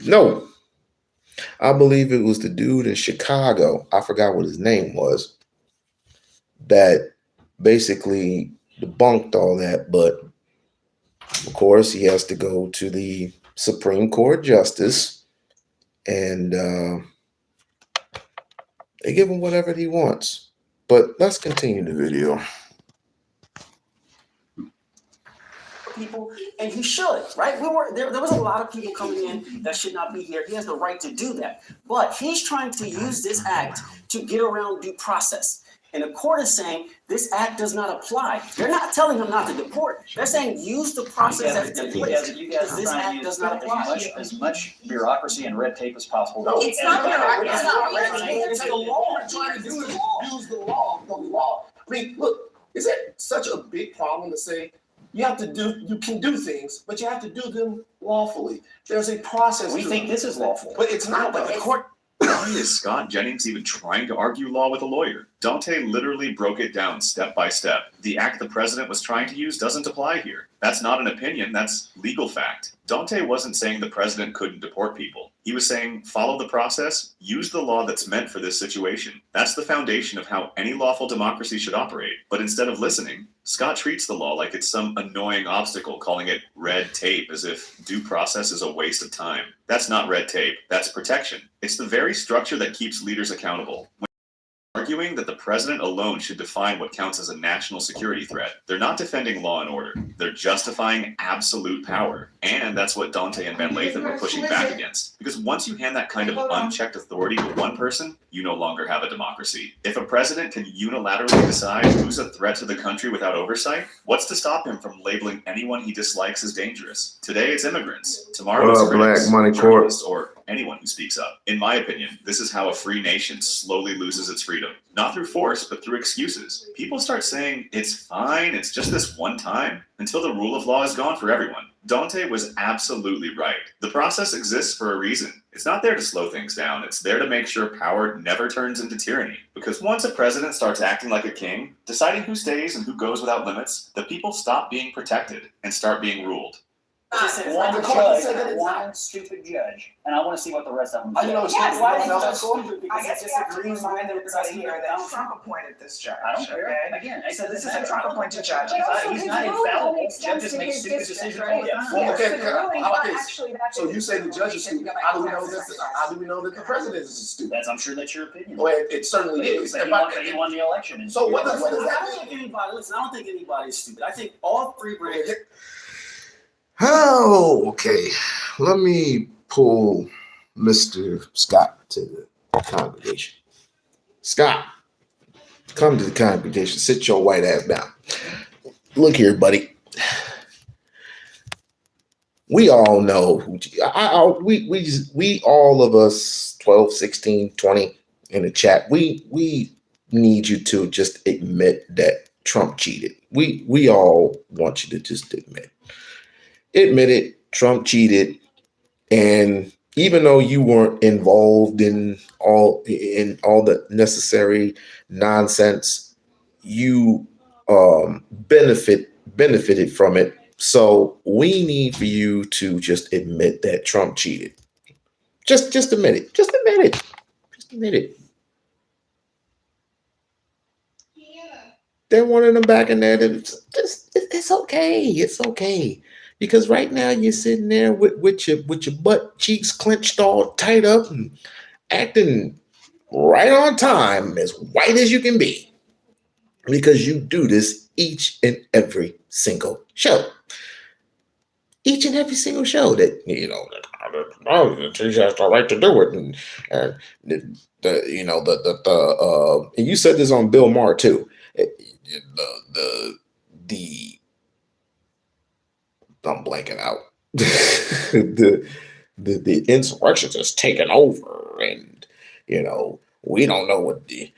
No. I believe it was the dude in Chicago, I forgot what his name was, that basically debunked all that. But of course, he has to go to the Supreme Court justice, and they give him whatever he wants. But let's continue the video. People, and he should, right? There was a lot of people coming in that should not be here. He has the right to do that. But he's trying to use this act to get around due process. And the court is saying this act does not apply. They're not telling him not to deport. They're saying use the process that's in place. You guys This act does not apply. as much bureaucracy and red tape as possible. No, It's not bureaucracy. It's not red tape. It's the law. We're trying to do is use the law. The law. I mean, look, is it such a big problem to say you can do things, but you have to do them lawfully? There's a process. We think this is lawful. But it's not. But the court. Why is Scott Jennings even trying to argue law with a lawyer? Dante literally broke it down step by step. The act the president was trying to use doesn't apply here. That's not an opinion, that's legal fact. Dante wasn't saying the president couldn't deport people. He was saying, follow the process, use the law that's meant for this situation. That's the foundation of how any lawful democracy should operate. But instead of listening, Scott treats the law like it's some annoying obstacle, calling it red tape, as if due process is a waste of time. That's not red tape, that's protection. It's the very structure that keeps leaders accountable. Arguing that the president alone should define what counts as a national security threat. They're not defending law and order. They're justifying absolute power. And that's what Dante and Van Lathan were pushing back against. Because once you hand that kind of unchecked authority to one person, you no longer have a democracy. If a president can unilaterally decide who's a threat to the country without oversight, what's to stop him from labeling anyone he dislikes as dangerous? Today it's immigrants. Tomorrow it's critics, journalists, or anyone who speaks up. In my opinion, this is how a free nation slowly loses its freedom. Not through force, but through excuses. People start saying, it's fine, it's just this one time, until the rule of law is gone for everyone. Dante was absolutely right. The process exists for a reason. It's not there to slow things down. It's there to make sure power never turns into tyranny. Because once a president starts acting like a king, deciding who stays and who goes without limits, the people stop being protected and start being ruled. One the court said that judge, it's one stupid judge, and I want to see what the rest of them I didn't know say. it's Yes, stupid. why Nothing else is that's cool? stupid I because guess it we have to disagrees remind with the everybody precedent here of that Donald Trump appointed this judge. I don't care. Okay? Again, I So said this is a Trump appointed judge. He's not, So he's his not ruling infallible. only extends Judges to make his stupid district, decisions right? all the time. Well, Yes, okay, so the ruling's how about not this? actually that So big you of a say the deal. judge is stupid. How do we know this? How do we know that the president is stupid? I'm sure that's your opinion. Well, it certainly is. But he won the election. So what does I that don't think mean? anybody, listen, I don't think anybody is stupid. I think all three branches. Oh, okay. Let me pull Mr. Scott to the congregation. Scott, come to the congregation. Sit your white ass down. Look here, buddy. We all know who we all of us 12, 16, 20 in the chat. We need you to just admit that Trump cheated. We all want you to just admit it. Trump cheated, and even though you weren't involved in all the necessary nonsense, you benefited from it. So we need for you to just admit that Trump cheated. Just admit it. Just admit it. Just admit it. They're wanting them back in there. It's okay. It's okay. Because right now you're sitting there with your butt cheeks clenched all tight up and acting right on time, as white as you can be. Because you do this each and every single show. Each and every single show that, she has the right to do it. And and you said this on Bill Maher too. I'm blanking out. the insurrection is taking over, and we don't know what to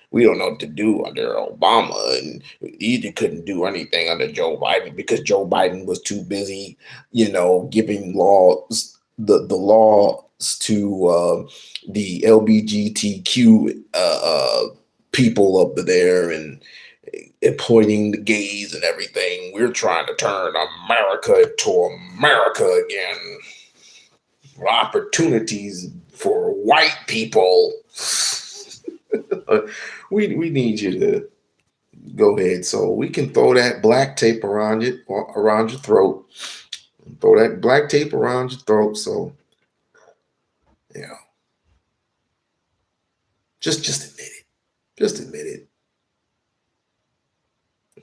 do under Obama, and either couldn't do anything under Joe Biden because Joe Biden was too busy, giving laws the laws to the LGBTQ people up there and appointing the gays and everything. We're trying to turn America into America again. Opportunities for white people. we need you to go ahead so we can throw that black tape around your throat. Throw that black tape around your throat so just admit it. Just admit it.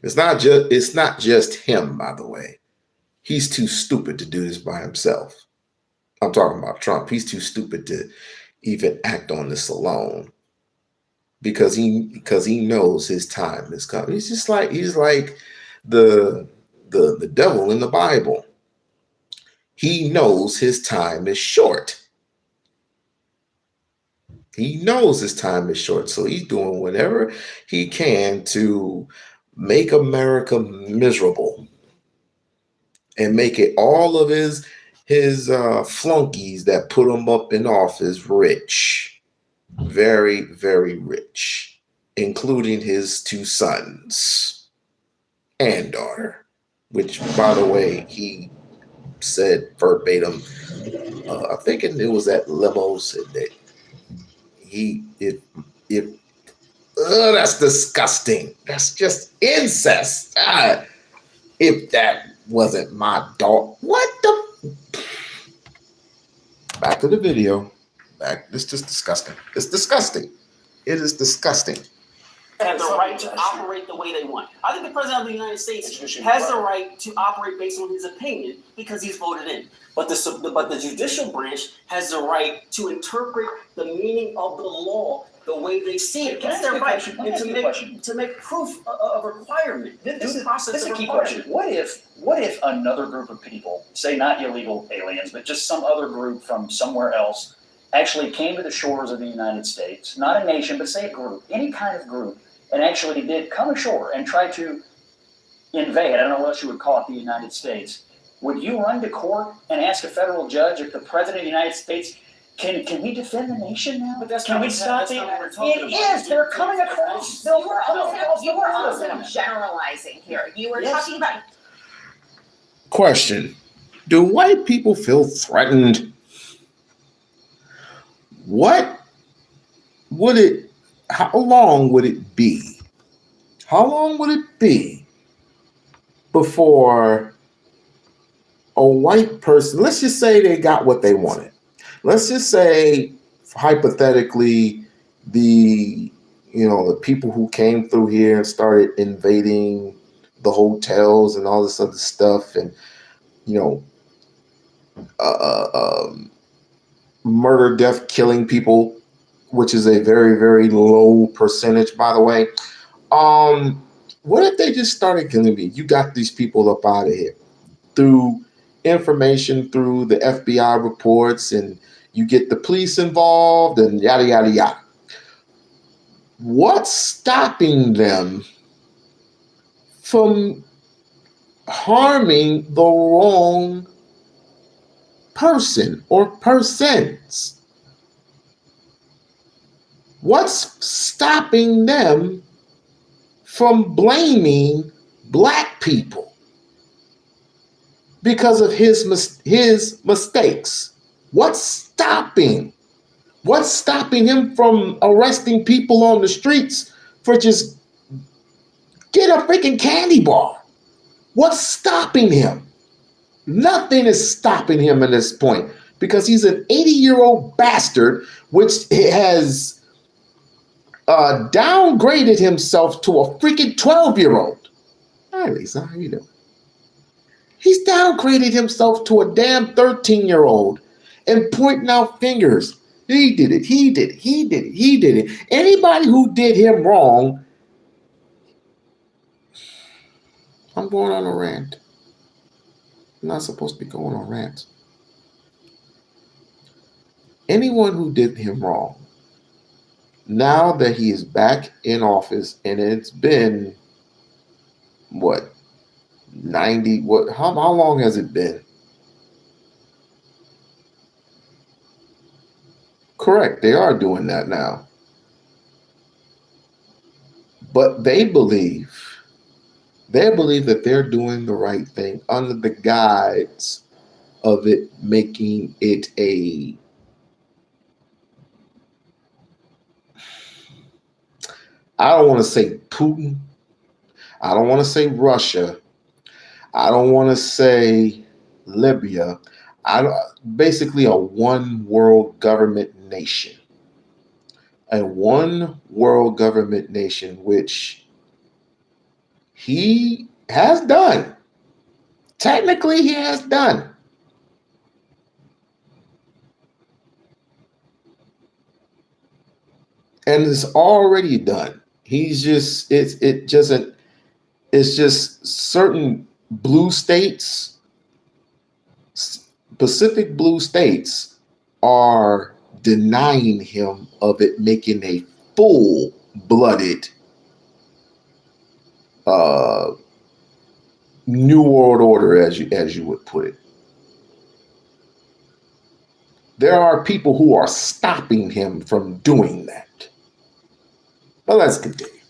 It's not just him, by the way. He's too stupid to do this by himself. I'm talking about Trump. He's too stupid to even act on this alone because he knows his time is coming. He's like the devil in the Bible. He knows his time is short. He knows his time is short, so he's doing whatever he can to make America miserable and make it all of his flunkies that put him up in office rich, very, very rich, including his two sons and daughter, which, by the way, he said verbatim. I think it was at limo said that that's disgusting. That's just incest. If that wasn't my dog, what the? Back to the video. It's just disgusting. It's disgusting. It is disgusting. Have the right to operate the way they want. I think the president of the United States has the right to operate based on his opinion because he's voted in. But the judicial branch has the right to interpret the meaning of the law the way they see it. That's their right. And to make proof a requirement. This is a key question. What if another group of people, say not illegal aliens, but just some other group from somewhere else, actually came to the shores of the United States, not a nation, but say a group, any kind of group, and actually did come ashore and try to invade, I don't know what else you would call it, the United States, would you run to court and ask a federal judge if the President of the United States can we defend the nation now? But that's can not we what- stop that's the? not what we're talking It about. is. They're coming across. You were also generalizing here. You were Yes. talking about. Question: do white people feel threatened? What would it? How long would it be? How long would it be before a white person, let's just say they got what they wanted. Let's just say, hypothetically, the people who came through here and started invading the hotels and all this other stuff, and uh, uh, um, murder, death, killing people, which is a very, very low percentage, by the way. What if they just started killing me? You got these people up out of here through information, through the FBI reports, and you get the police involved and yada, yada, yada. What's stopping them from harming the wrong person or persons? What's stopping them from blaming black people because of his mistakes? What's stopping him from arresting people on the streets for just get a freaking candy bar? What's stopping him? Nothing is stopping him at this point because he's an 80-year-old bastard which has downgraded himself to a freaking 12-year-old. Hi, Lisa, how you doing? He's downgraded himself to a damn 13-year-old and pointing out fingers. He did it. He did it. He did it. He did it. Anybody who did him wrong, I'm going on a rant. I'm not supposed to be going on rants. Anyone who did him wrong, now that he is back in office, and it's been, what, 90, how long has it been? Correct, they are doing that now. But they believe that they're doing the right thing under the guise of it making it a, I don't want to say Putin, I don't want to say Russia, I don't want to say Libya, basically a one world government nation. A one world government nation, which he has done. Technically, he has done. And it's already done. He's just, it's just certain blue states, Pacific blue states, are denying him of it making a full-blooded New World Order, as you would put it. There are people who are stopping him from doing that. But let's continue.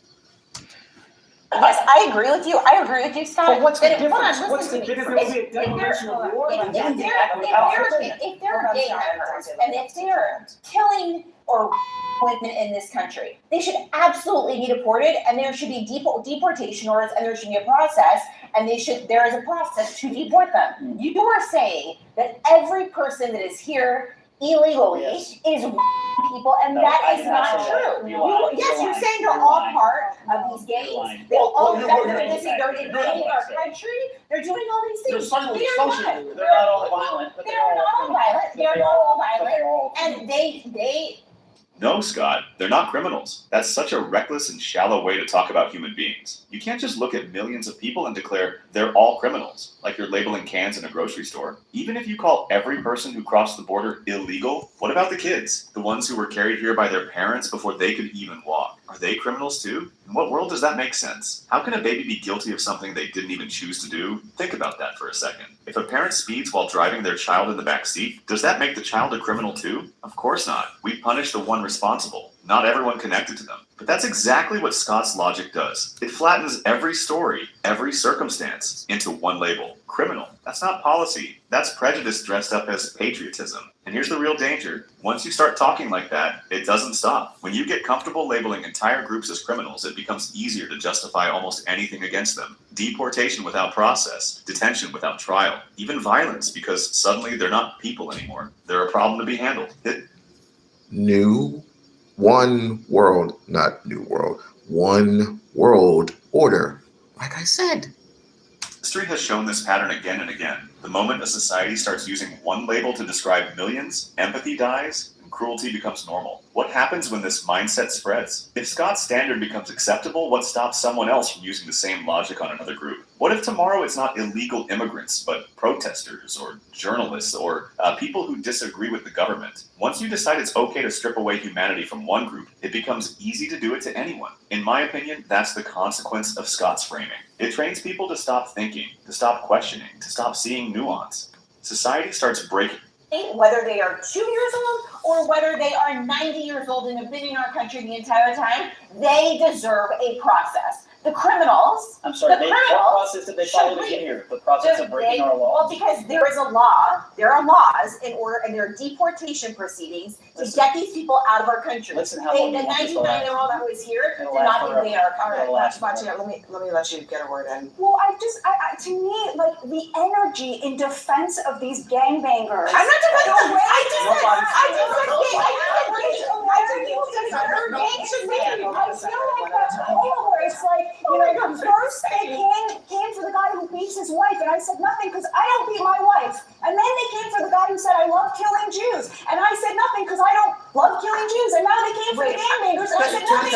Yes, I agree with you. I agree with you, Scott. But what's the But hold on, difference? What's the listen to me. difference? There will be a declaration of war. If they're gay members and if they're killing or women in this country, they should absolutely be deported, and there should be deportation orders, and there should be a process, and there is a process to deport them. You are saying that every person that is here illegally is people, and that is not true. Yes, you're saying they're all part of these gangs. They're invading our country. They're doing all these things. They're not all violent. And No, Scott, they're not criminals. That's such a reckless and shallow way to talk about human beings. You can't just look at millions of people and declare they're all criminals, like you're labeling cans in a grocery store. Even if you call every person who crossed the border illegal, what about the kids? The ones who were carried here by their parents before they could even walk. Are they criminals too? In what world does that make sense? How can a baby be guilty of something they didn't even choose to do? Think about that for a second. If a parent speeds while driving their child in the back seat, does that make the child a criminal too? Of course not. We punish the one responsible, not everyone connected to them. But that's exactly what Scott's logic does. It flattens every story, every circumstance, into one label: criminal. That's not policy. That's prejudice dressed up as patriotism. And here's the real danger. Once you start talking like that, it doesn't stop. When you get comfortable labeling entire groups as criminals, it becomes easier to justify almost anything against them. Deportation without process, detention without trial, even violence, because suddenly they're not people anymore. They're a problem to be handled. New one world, not new world, one world order. Like I said. History has shown this pattern again and again. The moment a society starts using one label to describe millions, empathy dies, and cruelty becomes normal. What happens when this mindset spreads? If Scott's standard becomes acceptable, what stops someone else from using the same logic on another group? What if tomorrow it's not illegal immigrants, but protesters or journalists or people who disagree with the government? Once you decide it's okay to strip away humanity from one group, it becomes easy to do it to anyone. In my opinion, that's the consequence of Scott's framing. It trains people to stop thinking, to stop questioning, to stop seeing nuance. Society starts breaking. Whether they are 2 years old or whether they are 90 years old and have been in our country the entire time, they deserve a process. The criminals, I'm sorry, the what criminals process did they follow to get here? The process of breaking our well, laws? because there is a law, there are laws in order, and there are deportation proceedings to Listen. get these people out of our country. Listen, how long The you want this to 99-year-old that was here did It'll not last get in our All right, It'll last Fatia, let me let you get a word in. Well, to me, like the energy in defense of these gangbangers. I'm not defending them. It's like, first they came for the guy who beats his wife, and I said nothing because I don't beat my wife. And then they came for the guy who said I love killing Jews, and I said nothing because I don't love killing Jews. And now they came for the gangbangers, and I said nothing.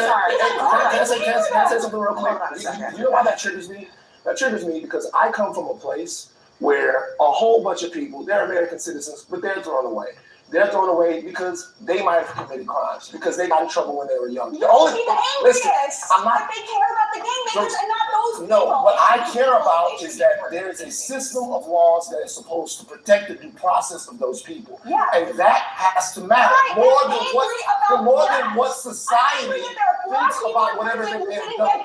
Can I say something real quick? Hold on a second. You know why that triggers me? That triggers me because I come from a place where a whole bunch of people, they're American citizens, but they're thrown away. They're thrown away because they might have committed crimes, because they got in trouble when they were young. You should be the Listen, angriest. I'm not. But they care about the gangbangers and not those people. No, what I care about is that there is a system of laws that is supposed to protect the due process of those people. Yeah. And that has to matter more than what society thinks about whatever they've done.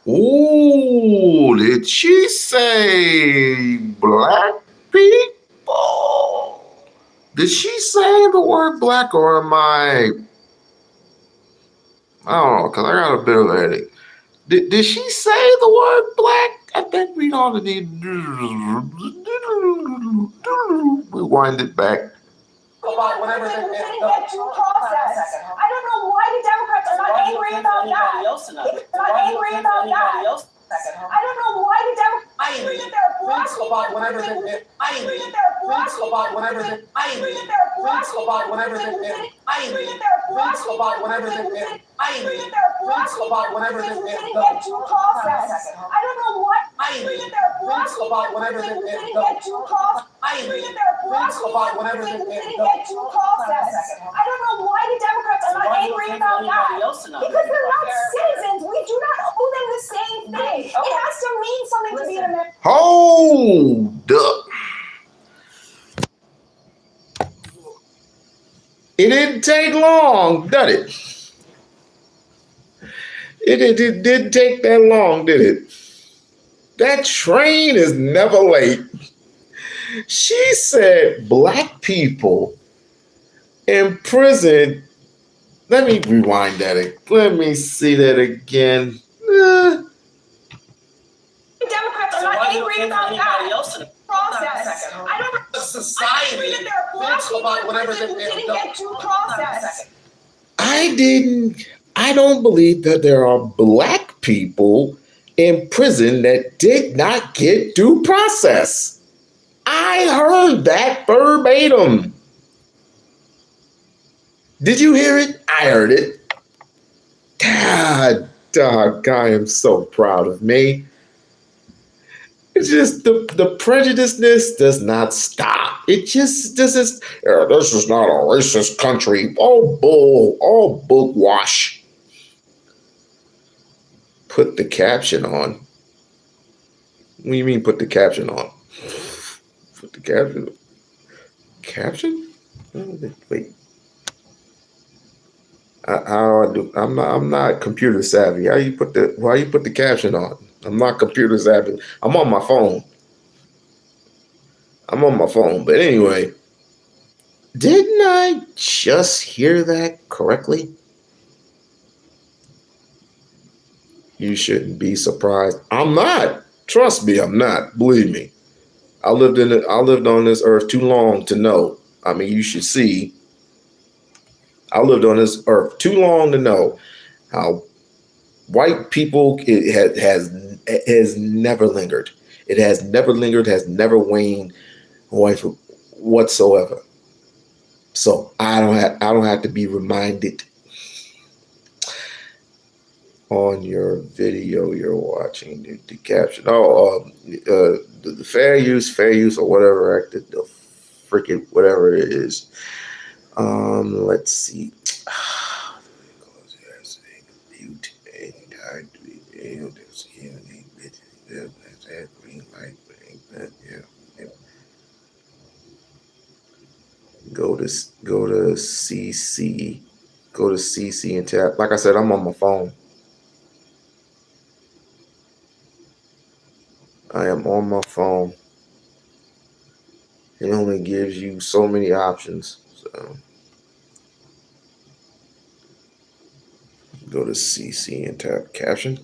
Ooh, did she say black people? Did she say the word black, or am I don't know, because I got a bit of a headache. Did she say the word black? I think we ought to need rewind it back. About whatever they didn't get due process. I don't know why the Democrats are not angry about that. They're not angry about that. I don't know why the Democrats about whatever they about whatever they about whatever they about whatever they about whatever they didn't get due process. I don't know why about whatever they didn't get due process. about whatever they didn't get due process. I don't know why the Democrats are not angry about that. Because they're not citizens. We do not owe them the same thing. It has to mean something to be an American. Hold up. It didn't take long, did it? It didn't take that long, did it? That train is never late. She said black people in prison. Let me rewind that. Let me see that again. Democrats are not angry about that process. I don't know. Society thinks about whatever they didn't get due process. I don't believe that there are black people in prison that did not get due process. I heard that verbatim. Did you hear it? I heard it. God, dog, I am so proud of me. It's just the prejudiceness does not stop. It just doesn't. This is not a racist country. All bull, all bookwash. Put the caption on. What do you mean put the caption on? Put the caption. Caption? Wait. How I do? I'm not computer savvy. Why you put the caption on? I'm not computer savvy. I'm on my phone. But anyway, didn't I just hear that correctly? You shouldn't be surprised. I'm not. Trust me, I'm not. Believe me. I lived on this earth too long to know. I mean, you should see. I lived on this earth too long to know how white people has never lingered. It has never lingered, has never waned whatsoever. So I don't have to be reminded. On your video you're watching, the caption. The fair use or whatever, the freaking whatever it is. Let's see. Go to CC. Go to CC and tap. Like I said, I'm on my phone. I am on my phone. It only gives you so many options. So go to CC and tap caption.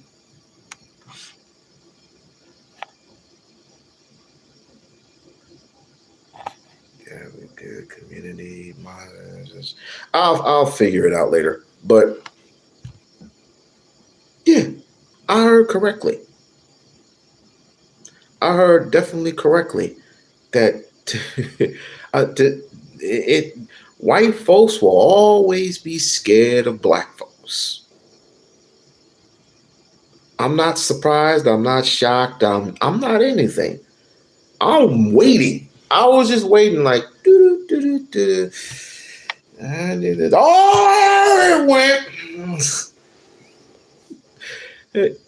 Yeah, we good. Community monitors. I'll figure it out later. But yeah, I heard correctly. I heard definitely correctly that white folks will always be scared of black folks. I'm not surprised. I'm not shocked. I'm not anything. I'm waiting. I was just waiting, like and it went.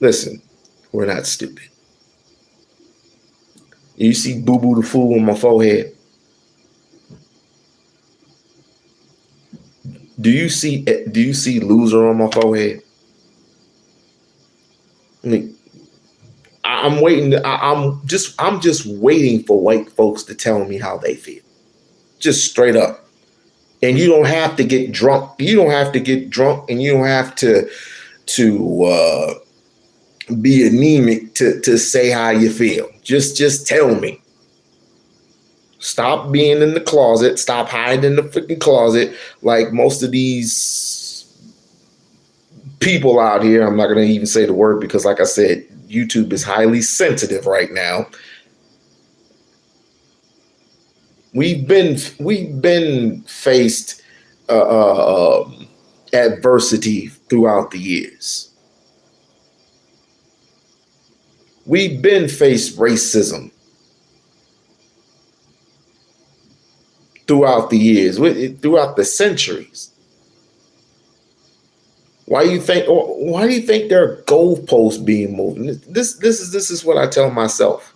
Listen, we're not stupid. You see Boo Boo the Fool on my forehead? Do you see loser on my forehead? I mean, I'm waiting. I'm just waiting for white folks to tell me how they feel. Just straight up. And you don't have to get drunk. You don't have to get drunk, and you don't have to be anemic to say how you feel. Just tell me. Stop being in the closet. Stop hiding in the freaking closet like most of these people out here. I'm not going to even say the word because, like I said, YouTube is highly sensitive right now. We've been faced adversity throughout the years. We've been faced racism throughout the years, throughout the centuries. Why do you think there are goalposts being moved? This is what I tell myself.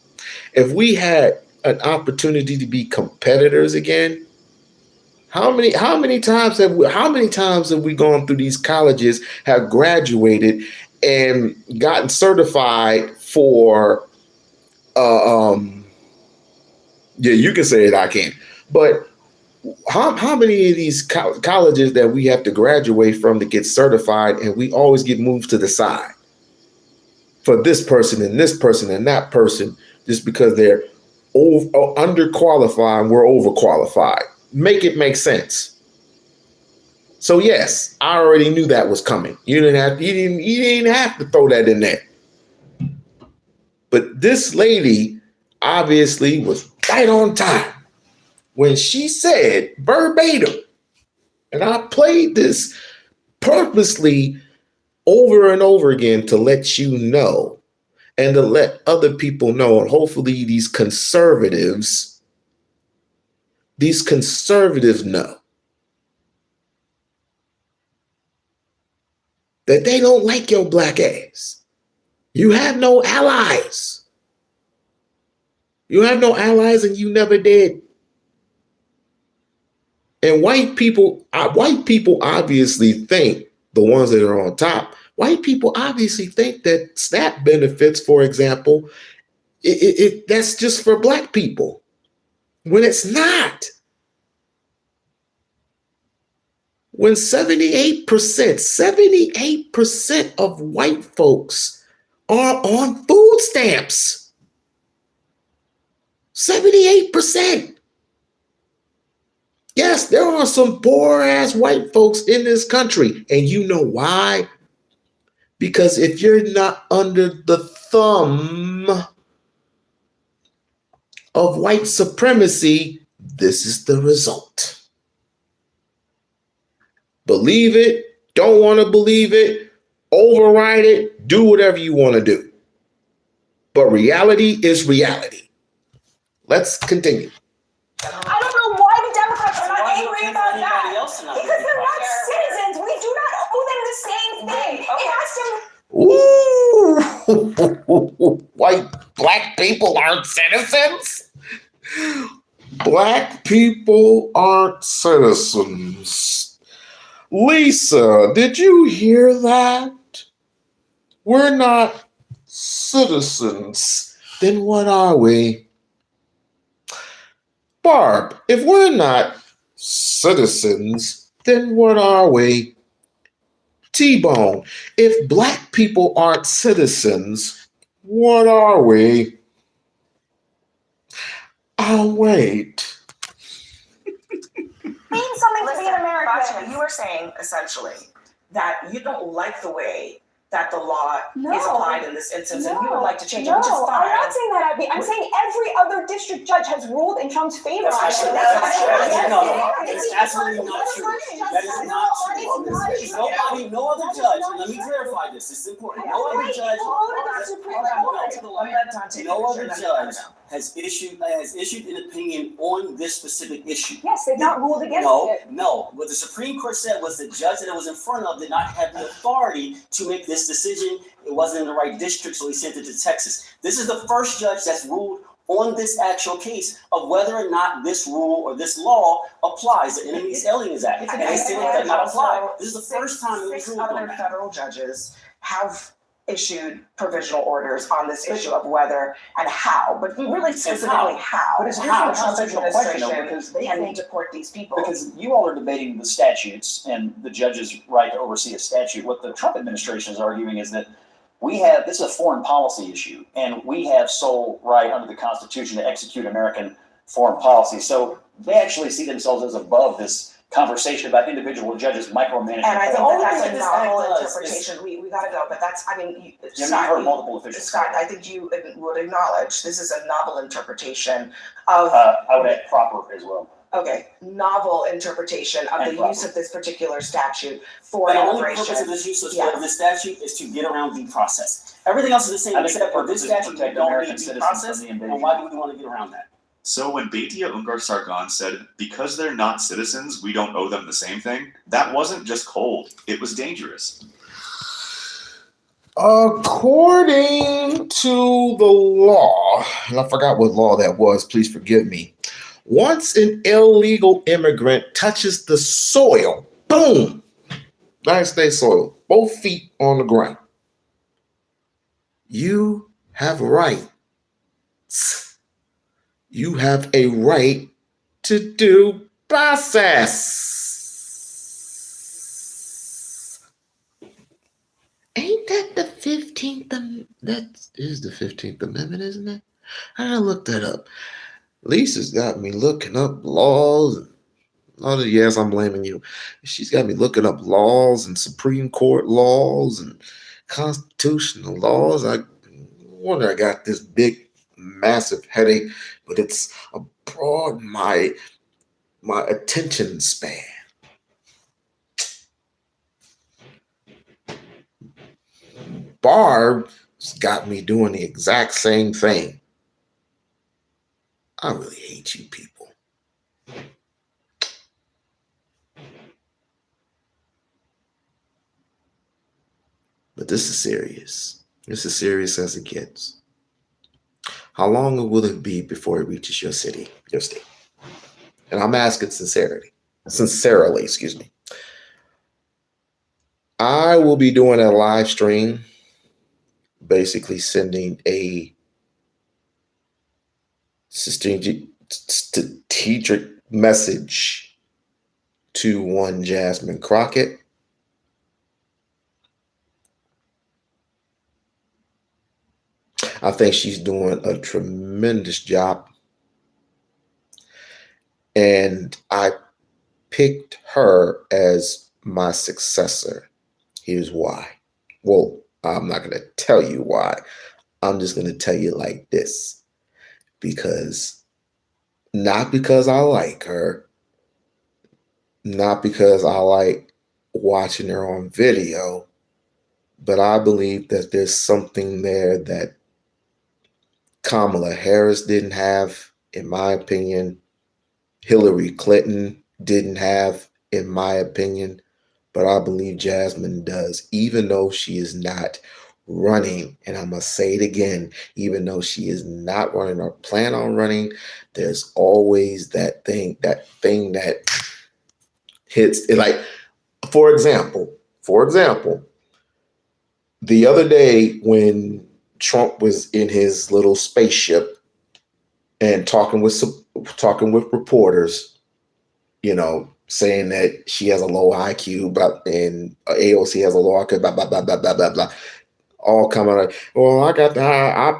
If we had an opportunity to be competitors again, how many times have we gone through these colleges, have graduated and gotten certified for yeah, you can say it, I can't. But how many of these colleges that we have to graduate from to get certified, and we always get moved to the side for this person and that person just because they're underqualified and we're overqualified. Make it make sense. So yes, I already knew that was coming. You didn't have to throw that in there. But this lady obviously was right on time when she said verbatim, And I played this purposely over and over again to let you know and to let other people know, and hopefully these conservatives know that they don't like your black ass. You have no allies. You have no allies, and you never did. And white people obviously think, the ones that are on top, white people obviously think that SNAP benefits, for example, that's just for black people, when it's not. When 78% of white folks are on food stamps. 78%. Yes, there are some poor ass white folks in this country. And you know why? Because if you're not under the thumb of white supremacy, this is the result. Believe it, don't want to believe it, override it, do whatever you want to do. But reality is reality. Let's continue. I don't know why the Democrats are not angry about that. Because they're not citizens. We do not owe them the same thing. It has to. Ooh, black people aren't citizens? Black people aren't citizens. Lisa, did you hear that? We're not citizens. Then what are we? Barb, if we're not citizens, then what are we? T-Bone, if black people aren't citizens, what are we? I'll wait. Means something to be an American. Fatima, you were saying essentially that you don't like the way that the law No. is applied in this instance, and you would No. like to change it, No, which is fine. I'm not saying that. I'm saying every other district judge has ruled in Trump's favor. That's actually That's not true. yes, No, yes, it's absolutely not true. That is not true. No other judge, let me clarify this, this is important. No other judge, no other judge has issued an opinion on this specific issue. Yes, they've not ruled against it. No. What the Supreme Court said was the judge that it was in front of did not have the authority to make this decision. It wasn't in the right district, so he sent it to Texas. This is the first judge that's ruled on this actual case of whether or not this rule or this law applies, the Enemies Aliens Act. And they said it does not apply. This is the first time it was Six ruled on other that. federal judges have issued provisional orders on this issue of whether and how, but really specifically how. But it's the not a Trump constitutional question, though, administration because they can think, deport these people. because you all are debating the statutes and the judge's right to oversee a statute. What the Trump administration is arguing is that this is a foreign policy issue, and we have sole right under the Constitution to execute American foreign policy. So they actually see themselves as above this conversation about individual judges micromanaging. And I think All that's that a this novel act does interpretation. We gotta go, but that's, You've heard multiple officials. Scott, I think you would acknowledge this is a novel interpretation of, I would add proper as well. novel interpretation of And the proper. use of this particular statute for The only purpose of immigration. this use of Yes. this statute is to get around due process. Everything else is the same, I think except the for this purpose is to statute, we protect don't American need due citizens from process, the and invasion. why do we want to get around that? So when Beitia Ungar Sargon said, because they're not citizens, we don't owe them the same thing, that wasn't just cold, it was dangerous. According to the law, and I forgot what law that was, please forgive me. Once an illegal immigrant touches the soil, boom, United States soil, both feet on the ground, you have rights. You have a right to due process. Ain't that the 15th? That is the 15th Amendment, isn't it? I gotta look that up. Lisa's got me looking up laws. Yes, I'm blaming you. She's got me looking up laws and Supreme Court laws and constitutional laws. I wonder I got this big, massive headache, but it's abroad my attention span. Barb's got me doing the exact same thing. I really hate you people. But this is serious. This is serious as it gets. How long will it be before it reaches your city, your state? And I'm asking sincerely, excuse me. I will be doing a live stream, basically sending a strategic message to one Jasmine Crockett. I think she's doing a tremendous job. And I picked her as my successor. Here's why. Well, I'm not going to tell you why. I'm just going to tell you like this. Not because I like her, not because I like watching her on video, but I believe that there's something there that Kamala Harris didn't have, in my opinion. Hillary Clinton didn't have, in my opinion, but I believe Jasmine does, even though she is not running. And I'm going to say it again, even though she is not running or plan on running, there's always that thing that hits it. Like, for example, the other day when Trump was in his little spaceship and talking with reporters, saying that she has a low IQ, and AOC has a low IQ, blah, blah, blah, blah, blah, blah, blah. All coming out, well, I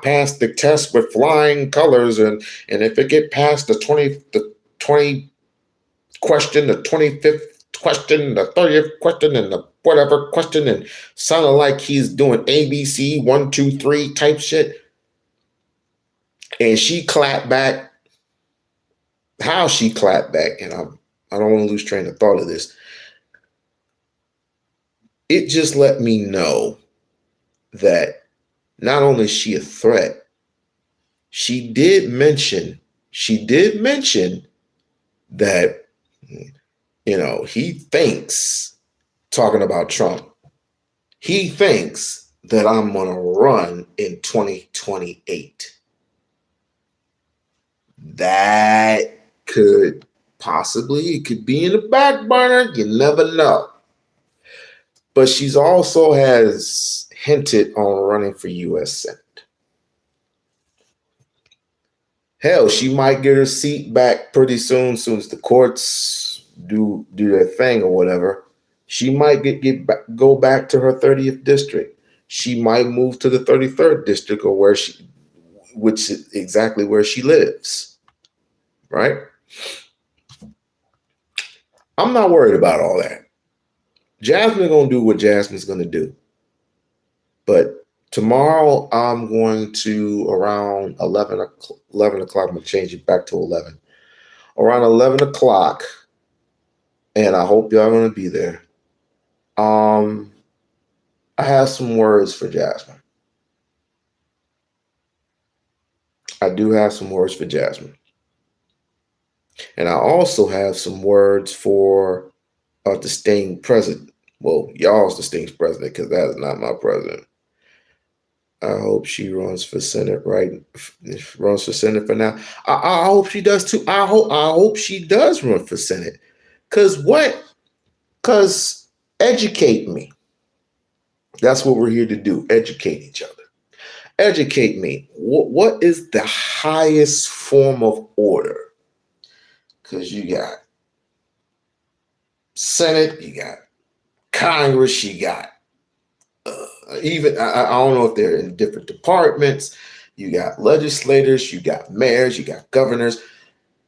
passed the test with flying colors, and if it get past the 20 question, the 25th question, the 30th question, and the whatever question, and sounded like he's doing ABC 1, 2, 3 type shit. And she clapped back. How she clapped back, and I don't want to lose train of thought of this. It just let me know that not only is she a threat, she did mention that, he thinks, talking about Trump, he thinks that I'm going to run in 2028. That could possibly, it could be in the back burner. You never know. But she's also has hinted on running for U.S. Senate. Hell, she might get her seat back pretty soon as the courts do their thing or whatever. She might go back to her 30th district. She might move to the 33rd district, or which is exactly where she lives. Right? I'm not worried about all that. Jasmine's going to do what Jasmine's going to do. But tomorrow I'm going to, around 11 o'clock, I'm going to change it back to 11. Around 11 o'clock, and I hope y'all are going to be there. I have some words for Jasmine. I do have some words for Jasmine. And I also have some words for a distinct president. Well, y'all's distinct president, because that is not my president. I hope she runs for Senate, right? Runs for Senate for now. I hope she does too. I hope she does run for Senate. Because educate me. That's what we're here to do. Educate each other. Educate me. What is the highest form of order? Because you got Senate, you got Congress, you got even, I don't know if they're in different departments. You got legislators, you got mayors, you got governors.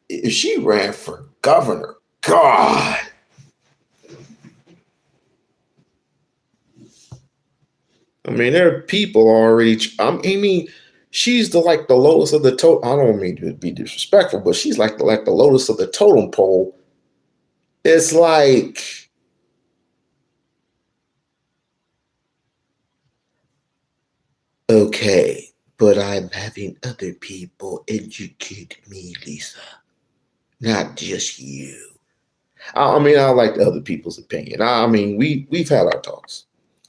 If she ran for governor, God. I mean, there are people already. She's the lowest of the totem. I don't mean to be disrespectful, but she's like the lowest of the totem pole. It's like, okay, but I'm having other people educate me, Lisa, not just you. I mean, I like other people's opinion. I mean, we've had our talks.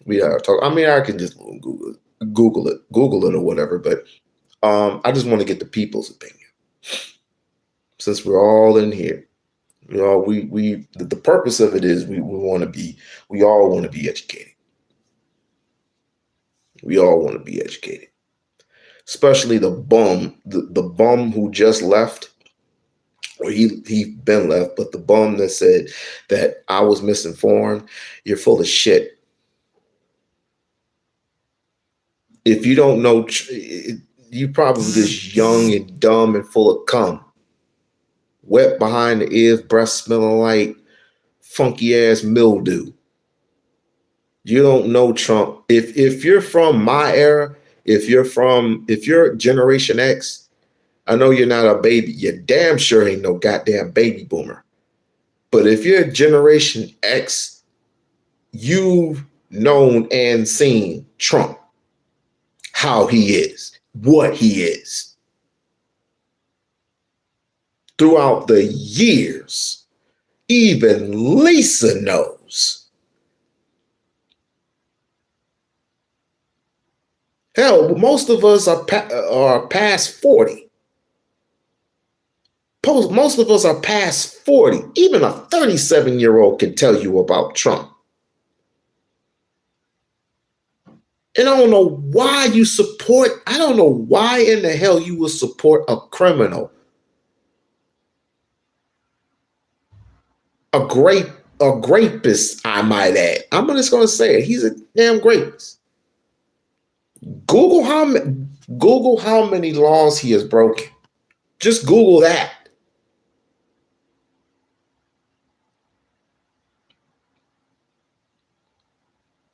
We had our talk. I mean, I can just Google it or whatever. But I just want to get the people's opinion. Since we're all in here, you know, the purpose of it is we all want to be educated. We all want to be educated, especially the bum who just left. Or he been left, but the bum that said that I was misinformed, you're full of shit. If you don't know, you probably just young and dumb and full of cum. Wet behind the ears, breath smelling like funky ass mildew. You don't know Trump. If you're from my era, if you're Generation X, I know you're not a baby. You damn sure ain't no goddamn baby boomer. But if you're Generation X, you've known and seen Trump, how he is, what he is. Throughout the years, even Lisa knows. Hell, most of us are past 40. Most of us are past 40. Even a 37-year-old can tell you about Trump. And I don't know why I don't know why in the hell you would support a criminal. A rapist, I might add. I'm just going to say it. He's a damn rapist. Google how many laws he has broken. Just Google that.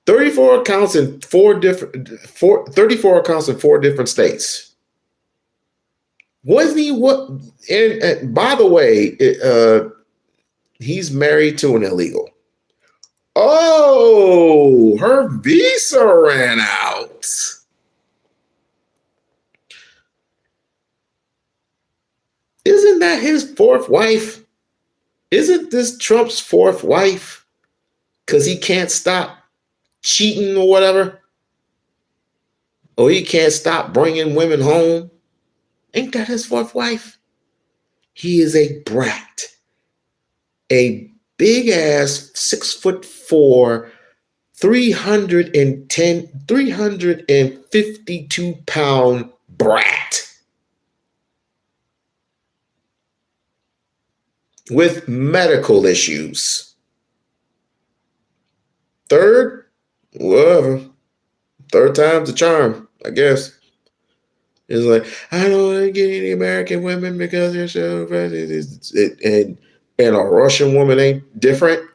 $34 accounts in four different states. Wasn't he what? And by the way, he's married to an illegal. Oh, her visa ran out. Isn't that his fourth wife? Isn't this Trump's fourth wife? Because he can't stop cheating or whatever, or he can't stop bringing women home. Ain't that his fourth wife? He is a brat, a big ass 6'4", 352-pound brat with medical issues. Third time's the charm, I guess. It's like, I don't want to get any American women because they're so and a Russian woman ain't different.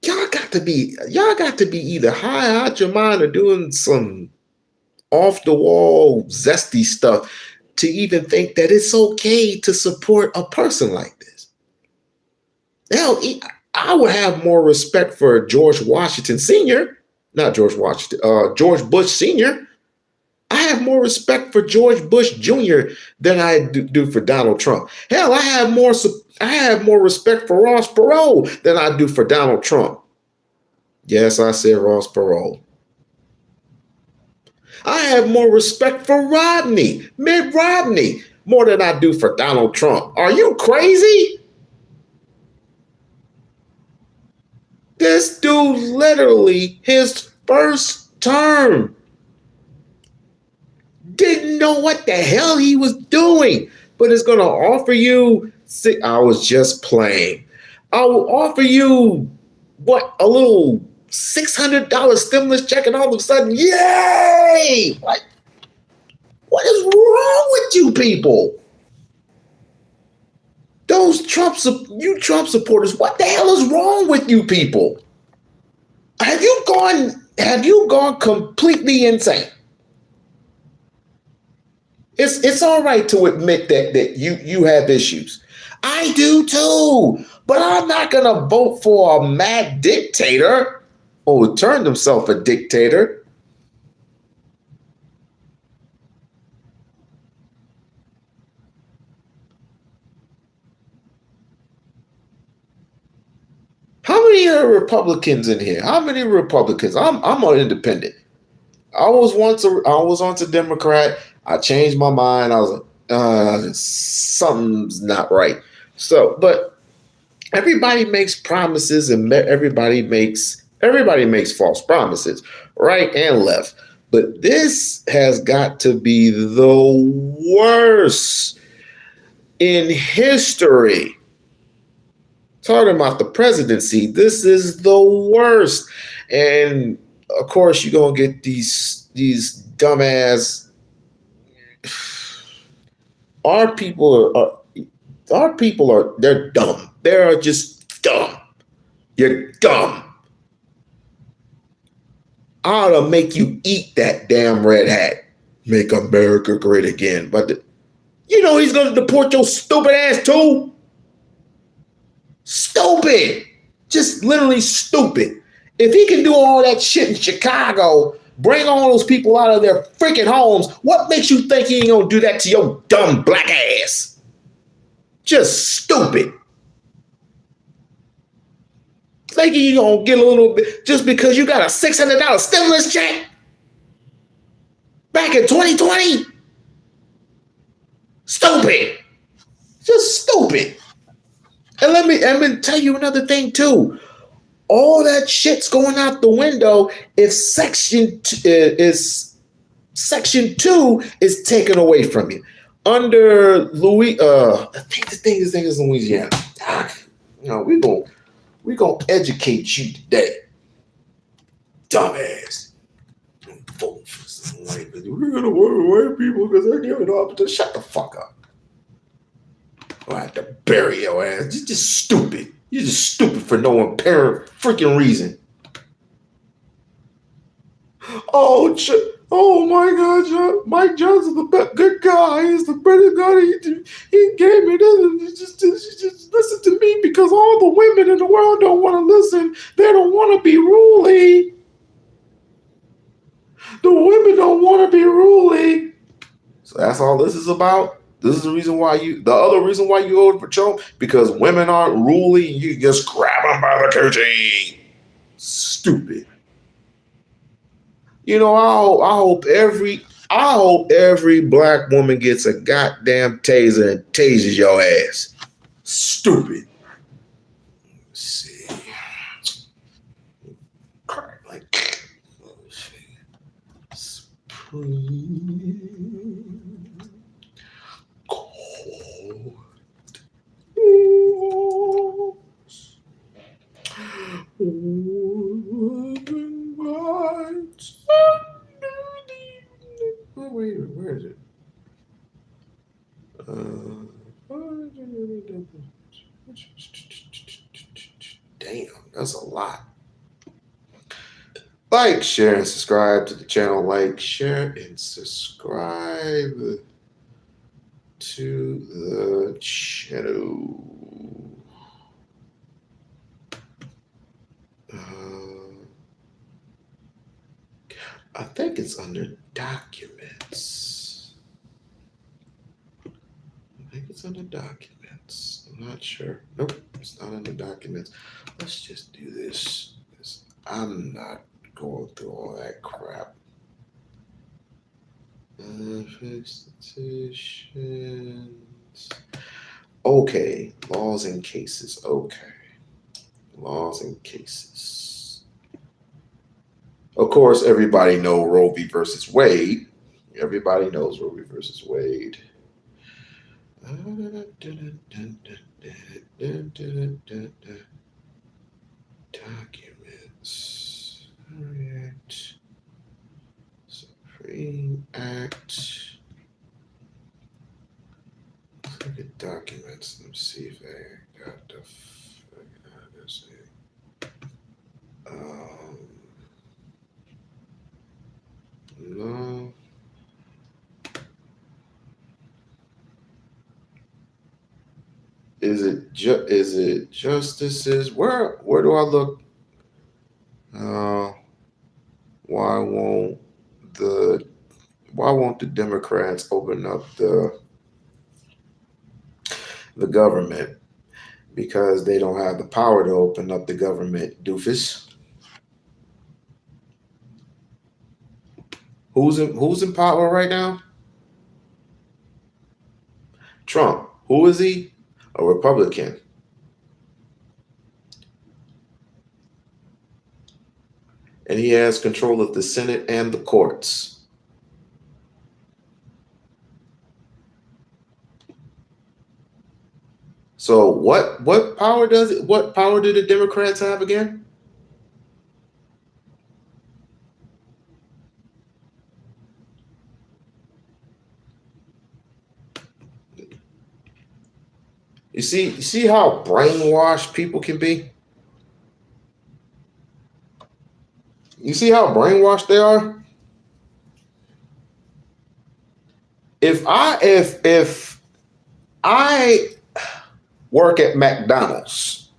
Y'all got to be either high out your mind or doing some off the wall zesty stuff to even think that it's okay to support a person like this. Hell, I would have more respect for George Washington Sr., not George Washington, George Bush Sr. I have more respect for George Bush Jr. than I do for Donald Trump. Hell, I have more respect for Ross Perot than I do for Donald Trump. Yes, I said Ross Perot. I have more respect for Mitt Romney, more than I do for Donald Trump. Are you crazy? This dude literally, his first term, didn't know what the hell he was doing, but is going to offer you, I was just playing. I will offer you, a little $600 stimulus check, and all of a sudden, yay! What is wrong with you people? Those Trump supporters, what the hell is wrong with you people? Have you gone completely insane? It's all right to admit that you have issues. I do too, but I'm not gonna vote for a mad dictator Oh, turned himself a dictator. How many are Republicans in here? How many Republicans? I'm an independent. I was once a Democrat. I changed my mind. I was like, something's not right. So, but everybody makes promises, and everybody makes false promises, right and left. But this has got to be the worst in history. Talking about the presidency, this is the worst. And of course, you're gonna get these dumbass. Our people are they're dumb. They're just dumb. You're dumb. I ought to make you eat that damn red hat. Make America great again. But you know he's gonna deport your stupid ass too. Stupid. Just literally stupid. If he can do all that shit in Chicago, bring all those people out of their freaking homes, what makes you think he ain't gonna do that to your dumb black ass? Just stupid. Thinking you gonna get a little bit just because you got a $600 stimulus check back in 2020? Stupid. Just stupid. And let me tell you another thing too. All that shit's going out the window if Section 2 is taken away from you. Under I think the thing is Louisiana. You know, we gonna educate you today, dumbass. We're gonna work with white people because they're giving up. Shut the fuck up. I have to bury your ass. You're just stupid. You're just stupid for no apparent freaking reason. Oh my God, Mike Johnson's the good guy. He's the better guy. He gave me this. Just listen to me because all the women in the world don't want to listen. They don't want to be ruly. The women don't want to be ruly. So that's all this is about. This is the other reason why you voted for Trump, because women aren't ruly and you just grab them by the coochie. Stupid. You know, I hope every black woman gets a goddamn taser and tases your ass. Stupid. Let's see. Crap, like Supreme Court. Wait, where is it? Damn, that's a lot. Like, share, and subscribe to the channel. Like, share, and subscribe to the channel. I think it's under documents. I'm not sure. Nope, it's not under documents. Let's just do this. I'm not going through all that crap. Petitions. Okay, laws and cases. Okay. Laws and cases. Of course, everybody knows Roe v. versus Wade. Everybody knows Roe v. versus Wade. Documents. All right. Supreme Act. Let's look at documents. Let's see if they got the. Let's see. No. Is it justices? Where do I look? why won't the Democrats open up the government? Because they don't have the power to open up the government, doofus. Who's in power right now? Trump. Who is he? A Republican. And he has control of the Senate and the courts. So what power do the Democrats have again? You see how brainwashed people can be? You see how brainwashed they are? If I work at McDonald's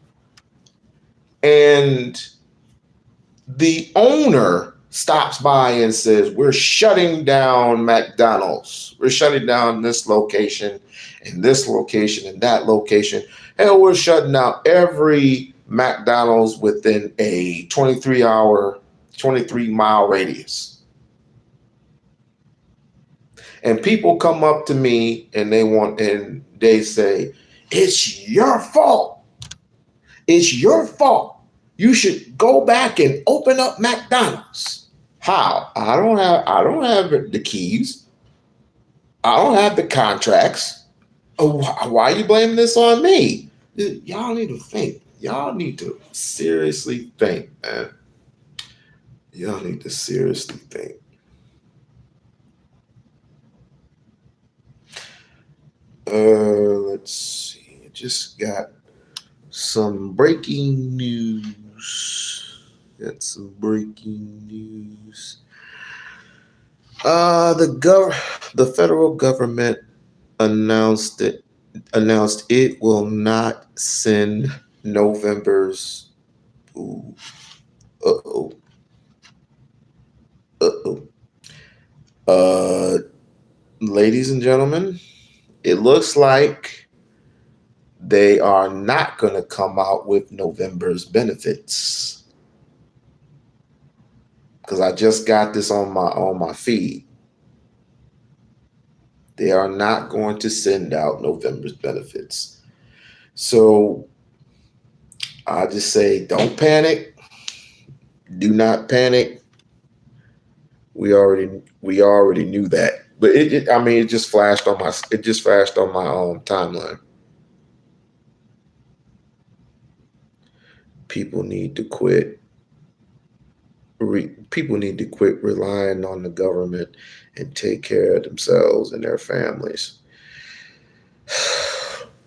and the owner stops by and says, we're shutting down McDonald's. We're shutting down this location and this location and that location. Hell, we're shutting down every McDonald's within a 23-mile radius. And people come up to me and they say, it's your fault. It's your fault. You should go back and open up McDonald's. How? I don't have the keys. I don't have the contracts. Why are you blaming this on me? Y'all need to think. Y'all need to seriously think, man. Y'all need to seriously think. Let's see. I just got some breaking news. The federal government announced it will not send November's. Ooh, uh-oh. Ladies and gentlemen, it looks like they are not going to come out with November's benefits. Because I just got this on my feed. They are not going to send out November's benefits. So I just say, don't panic. Do not panic. We already knew that. But it just flashed on my timeline. People need to quit. People need to quit relying on the government and take care of themselves and their families.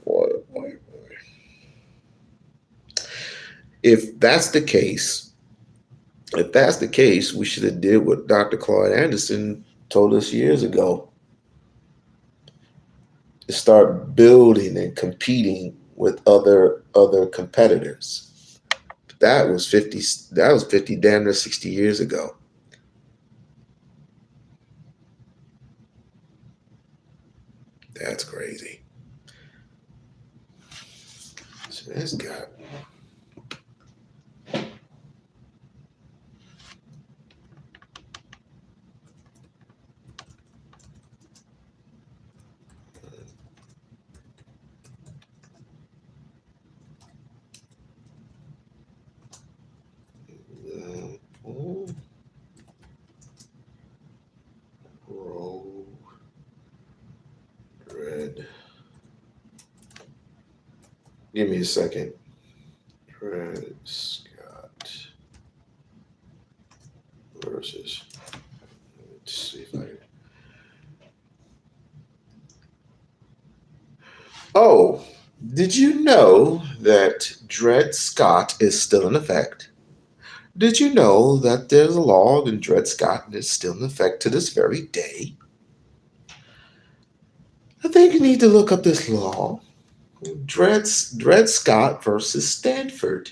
Boy. If that's the case, we should have did what Dr. Claude Anderson told us years ago. To start building and competing with other competitors. That was 50, damn near 60 years ago. That's crazy. So that's got. Roll red. Give me a second. Dred Scott versus. Let's see if I. Oh, did you know that Dred Scott is still in effect? Did you know that there's a law in Dred Scott and it's still in effect to this very day? I think you need to look up this law. Dred Scott versus Stanford.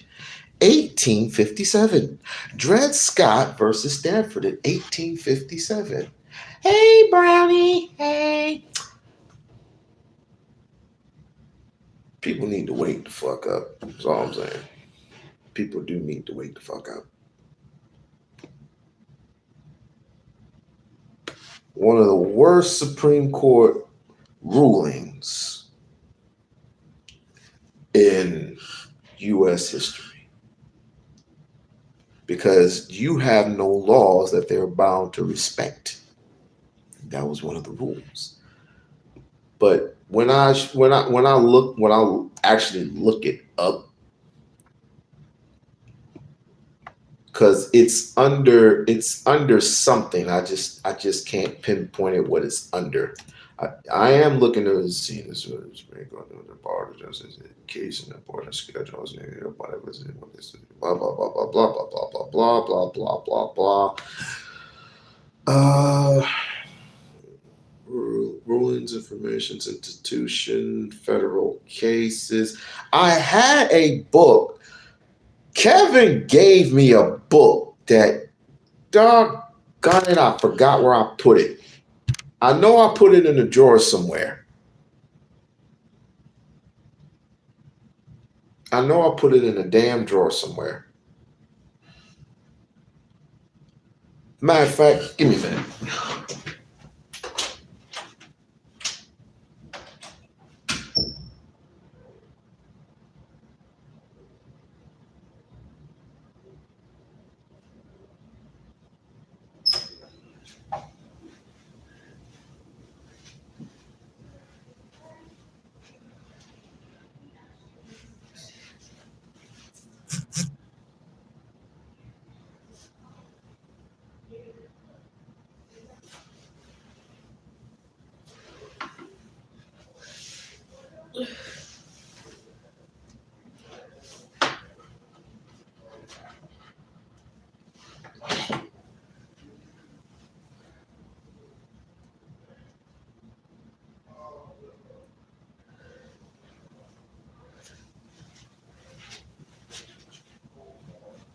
1857. Dred Scott versus Stanford in 1857. Hey, Brownie. Hey. People need to wake the fuck up. That's all I'm saying. People do need to wake the fuck up. One of the worst Supreme Court rulings in U.S. history, because you have no laws that they're bound to respect. That was one of the rules. But when I actually look it up, because it's under something. I just can't pinpoint it what it's under. I am looking to see this the bar justice case and important schedules whatever blah blah blah blah blah blah blah blah blah blah blah blah. Rulings, information, institution, federal cases. I had a book. Kevin gave me a book that, doggone it, I forgot where I put it. I know I put it in a drawer somewhere. I know I put it in a damn drawer somewhere. Matter of fact, give me a minute.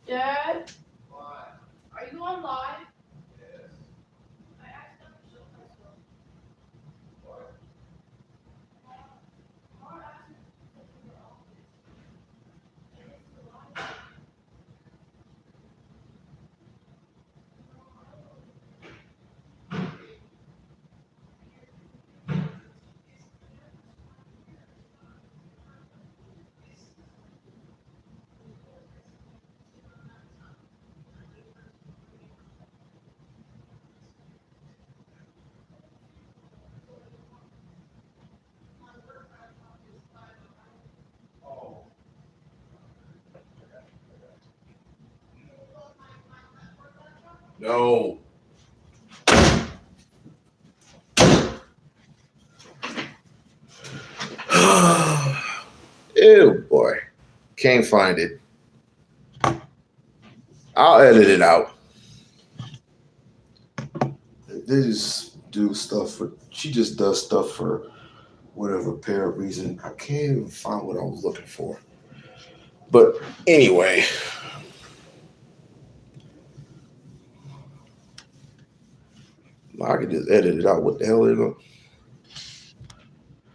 Dad? What? Are you on live? Yes. I accidentally showed myself. What? No. Ew, boy. Can't find it. I'll edit it out. They just do stuff for, she just does stuff for whatever apparent reason. I can't even find what I was looking for. But anyway. I can just edit it out. What the hell is it?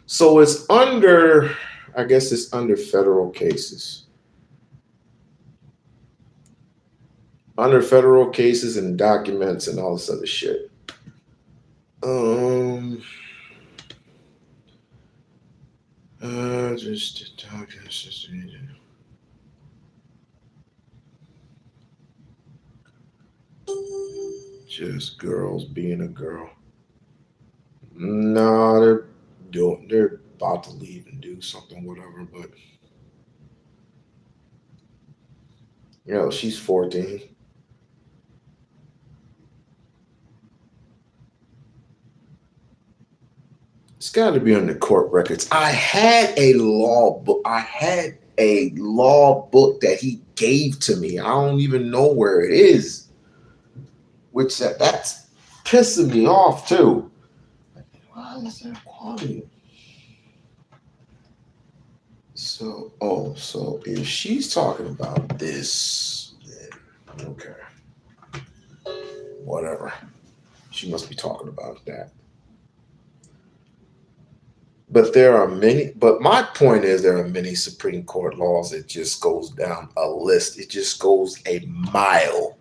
So it's under, I guess it's under federal cases. Under federal cases and documents and all this other shit. Just talk. Just girls being a girl. No, they're about to leave and do something, whatever, but you know, she's 14. It's got to be on the court records. I had a law book. that he gave to me. I don't even know where it is. Which that's pissing me off too. Why is there quality? So if she's talking about this, then okay, whatever. She must be talking about that. But my point is there are many Supreme Court laws that just goes down a list. It just goes a mile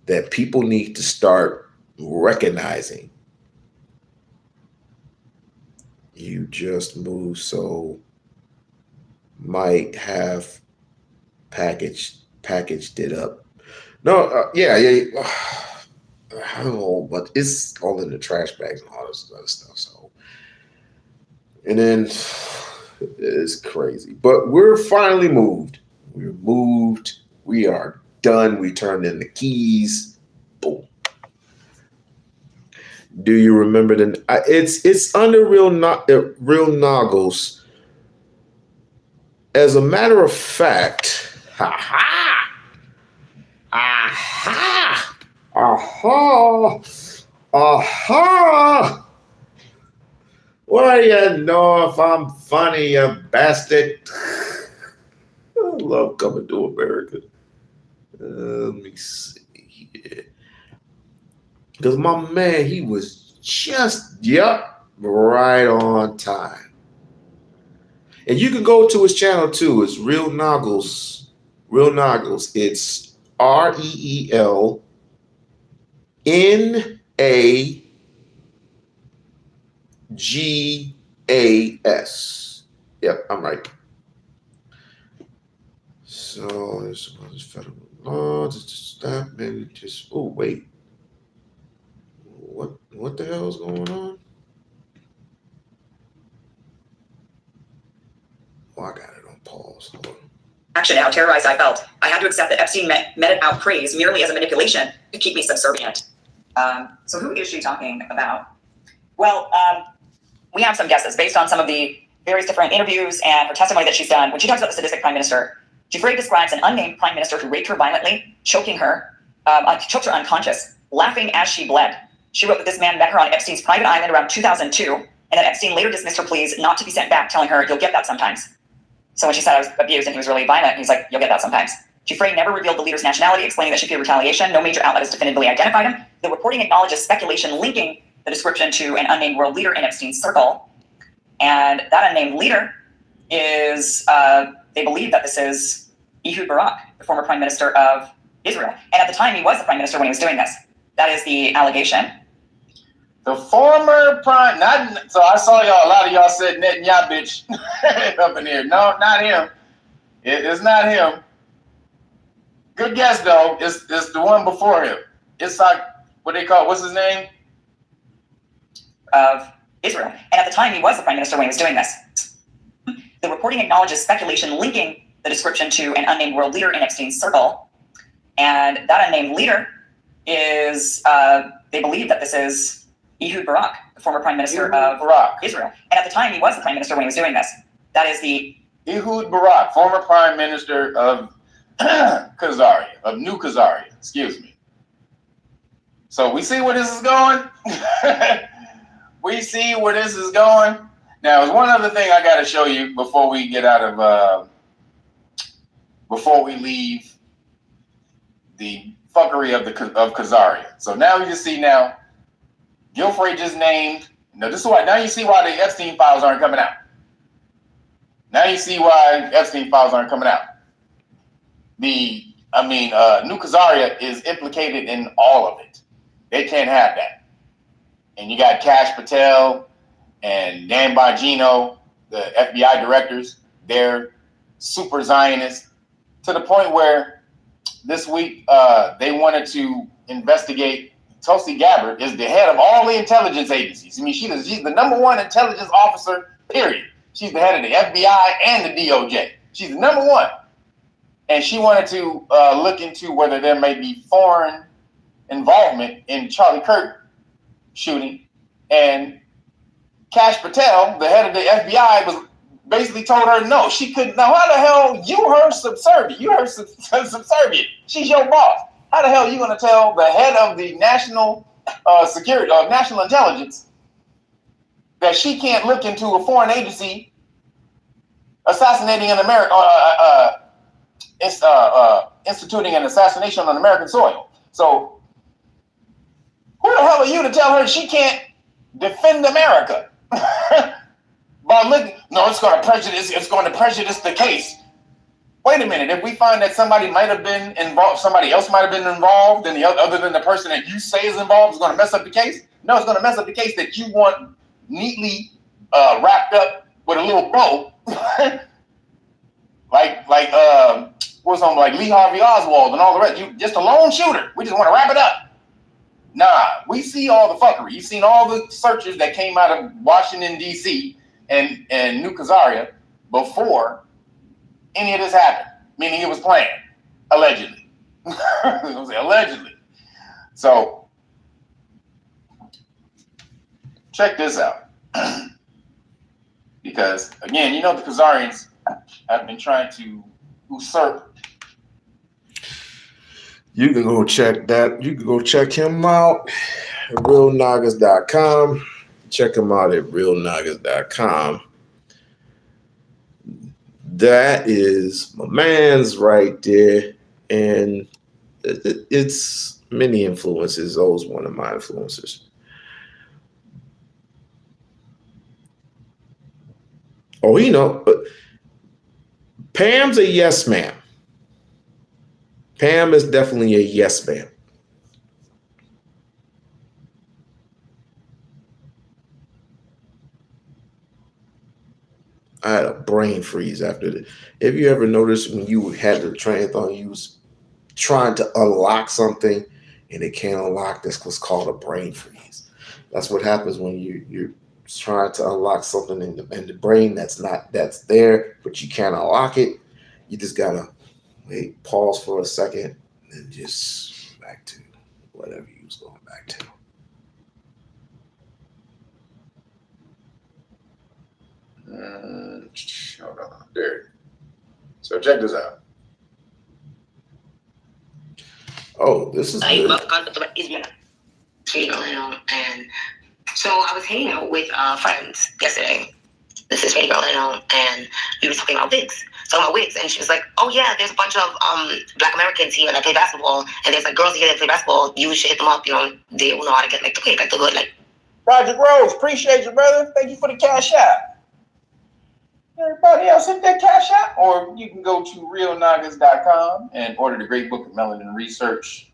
that people need to start recognizing. You just move, so might have packaged it up. No, yeah. I don't know, but it's all in the trash bags and all this other stuff. So, and then it's crazy. But we're finally moved. We're moved. We are done. We turned in the keys. Boom. Do you remember it's under Real Noggles. As a matter of fact, Well, you know if I'm funny, you bastard. I love Coming to America. Let me see here. Because my man, he was just, right on time. And you can go to his channel too. It's Real Noggles. Real Noggles. It's RELNAGAS. Yep, I'm right. So this was federal law. Oh wait. What the hell is going on? Oh, I got it on pause. Hold on. Action, how terrorized I felt. I had to accept that Epstein meted out praise merely as a manipulation to keep me subservient. So who is she talking about? Well, we have some guesses based on some of the various different interviews and her testimony that she's done. When she talks about the sadistic prime minister, Giuffre describes an unnamed prime minister who raped her violently, choking her, choked her unconscious, laughing as she bled. She wrote that this man met her on Epstein's private island around 2002, and that Epstein later dismissed her pleas not to be sent back, telling her, "You'll get that sometimes." So when she said I was abused and he was really violent, he's like, "You'll get that sometimes." Giuffre never revealed the leader's nationality, explaining that she feared retaliation. No major outlet has definitively identified him. The reporting acknowledges speculation linking the description to an unnamed world leader in Epstein's circle. And that unnamed leader is, they believe that this is Ehud Barak, the former prime minister of Israel. And at the time, he was the prime minister when he was doing this. That is the allegation. The former prime, so I saw y'all, a lot of y'all said Netanyahu bitch up in here. No, not him. It's not him. Good guess though. It's the one before him. It's like, what they call, what's his name? Of Israel. And at the time, he was the prime minister when he was doing this. The reporting acknowledges speculation linking the description to an unnamed world leader in Epstein's circle. And that unnamed leader is, they believe that this is Ehud Barak, the former prime minister of Israel. And at the time, he was the prime minister when he was doing this. That is the Ehud Barak, former prime minister of Khazaria, of New Khazaria, excuse me. So we see where this is going. We see where this is going. Now, there's one other thing I got to show you before we get out of, before we leave the fuckery of Khazaria. So now you see now, Giuffre just named. Now this is why. Now you see why the Epstein files aren't coming out. Now you see why Epstein files aren't coming out. New Khazaria is implicated in all of it. They can't have that. And you got Kash Patel and Dan Bongino, the FBI directors. They're super Zionists to the point where this week they wanted to investigate. Tulsi Gabbard is the head of all the intelligence agencies. I mean, she's the number one intelligence officer, period. She's the head of the FBI and the DOJ. She's the number one. And she wanted to look into whether there may be foreign involvement in Charlie Kirk shooting. And Kash Patel, the head of the FBI, was basically told her no, she couldn't. Now, how the hell you her subservient? You her subservient. She's your boss. How the hell are you going to tell the head of the national security or national intelligence that she can't look into a foreign agency assassinating an American, instituting an assassination on American soil. So who the hell are you to tell her she can't defend America? By looking, no, it's going to prejudice the case. Wait a minute, if we find that somebody might have been involved, somebody else might have been involved, and the other than the person that you say is involved is going to mess up the case? No, it's going to mess up the case that you want neatly wrapped up with a little bow, like what's on, like Lee Harvey Oswald and all the rest. You just a lone shooter. We just want to wrap it up. Nah, we see all the fuckery. You've seen all the searches that came out of Washington D.C. and New Khazaria before any of this happened, meaning it was planned, allegedly. Allegedly. So, check this out. Because, again, you know the Khazarians have been trying to usurp. You can go check that. You can go check him out at realnagas.com. Check him out at realnagas.com. That is my man's right there. And it's many influences. Always one of my influencers. Oh, you know, Pam's a yes ma'am. Pam is definitely a yes ma'am. I had a brain freeze after that. If you ever noticed when you had the train-a-thon, you was trying to unlock something and it can't unlock, that's what's called a brain freeze. That's what happens when you're trying to unlock something in the brain that's there, but you can't unlock it. You just gotta wait, pause for a second, and just back to whatever you was going back to. Hold on, there. So check this out. Oh, this is good. And so I was hanging out with friends yesterday. This is girl, and we were talking about wigs. So about wigs, and she was like, "Oh yeah, there's a bunch of Black Americans here that play basketball, and there's like girls here that play basketball. You should hit them up. You know, they will know how to get like the quick, like the good, like." Project Rose, appreciate you, brother. Thank you for the cash out. Everybody else hit that cash out, or you can go to realnagas.com and order the great book of Melanin Research.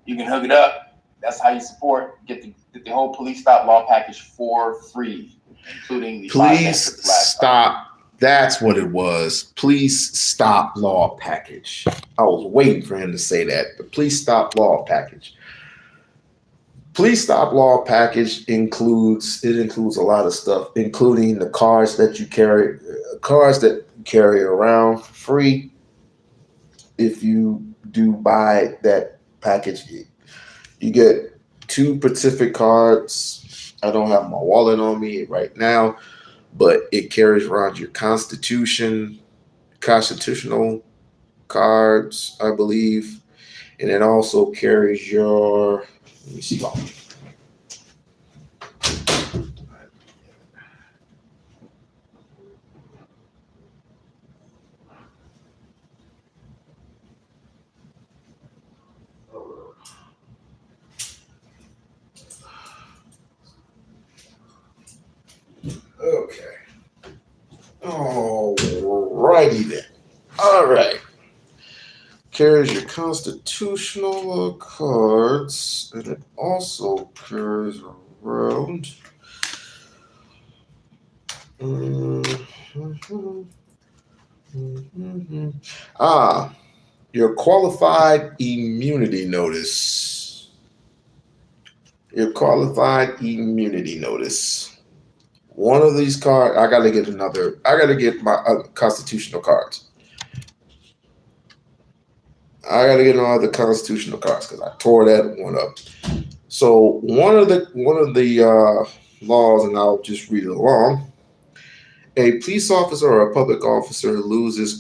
You can hook it up. That's how you support. Get the whole Police Stop Law package for free, including the Please stop. That's what it was. Please stop law package. I was waiting for him to say that. The Please Stop Law package. Please Stop Law package includes a lot of stuff, including the cars that you carry around for free. If you do buy that package, you get 2 Pacific cards. I don't have my wallet on me right now, but it carries around your constitutional cards, I believe, and it also carries your. Let me see. Okay. Alrighty then. All right. Carries your constitutional cards, and it also carries around your qualified immunity notice. Your qualified immunity notice. One of these cards, I got to get my constitutional cards. I got to get another constitutional cards because I tore that one up. So one of the laws, and I'll just read it along. A police officer or a public officer loses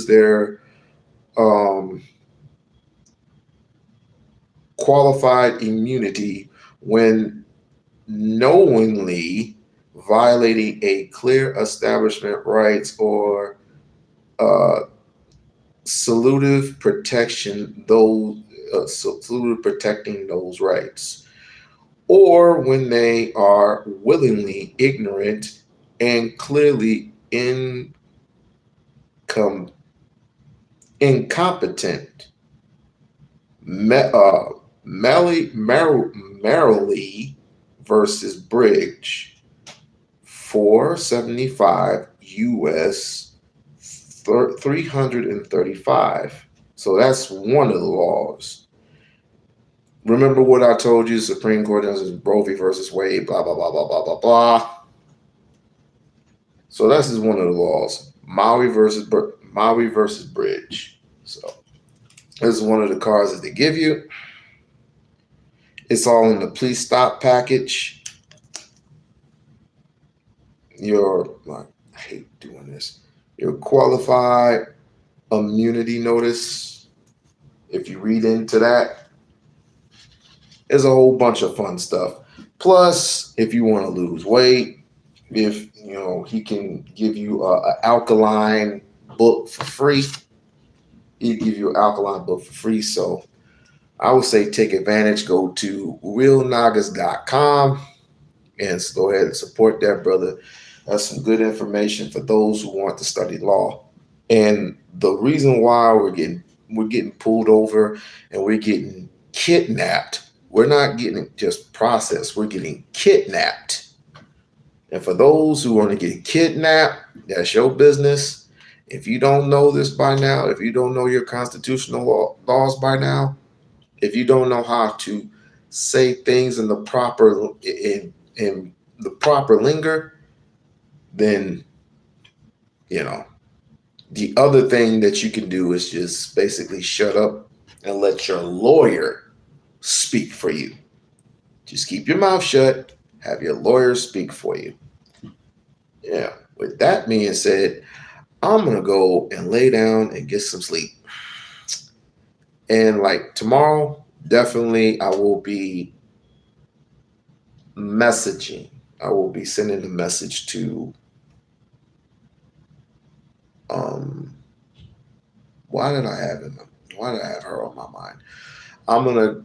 their qualified immunity when knowingly violating a clear establishment rights or salutive protection those salutive protecting those rights, or when they are willingly ignorant and clearly incompetent. Merrily versus Bridge, 475 US 335. So that's one of the laws. Remember what I told you, Supreme Court does Roe v. versus Wade, blah, blah, blah, blah, blah, blah, blah. So this is one of the laws. Maui versus Bridge. So this is one of the cards that they give you. It's all in the please stop package. I hate doing this. Your qualified immunity notice. If you read into that, there's a whole bunch of fun stuff. Plus, if you want to lose weight, if he can give you an alkaline book for free. He'd give you an alkaline book for free. So I would say take advantage. Go to realnagas.com and go ahead and support that brother. That's some good information for those who want to study law. And the reason why we're getting pulled over and we're getting kidnapped, we're not getting just processed, we're getting kidnapped. And for those who want to get kidnapped, that's your business. If you don't know this by now, if you don't know your constitutional laws by now, if you don't know how to say things in the proper lingo, then the other thing that you can do is just basically shut up and let your lawyer speak for you. Just keep your mouth shut. Have your lawyer speak for you. Yeah. With that being said, I'm going to go and lay down and get some sleep. And like tomorrow, definitely I will be messaging. I will be sending a message to why did I have her on my mind? I'm gonna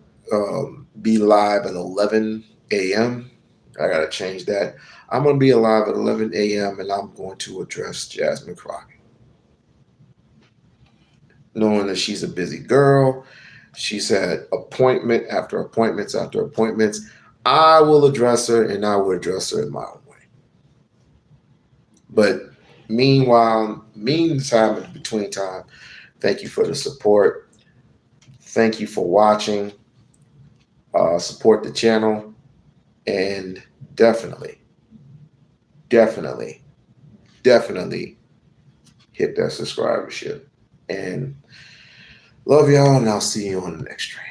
be live at 11 a.m. I gotta change that. I'm gonna be alive at 11 a.m. and I'm going to address Jasmine Crockett. Knowing that she's a busy girl, she's had appointment after appointments after appointments. I will address her and I will address her in my own way. But meantime, in between time, thank you for the support. Thank you for watching. Support the channel. And definitely hit that subscribership. And love y'all, and I'll see you on the next stream.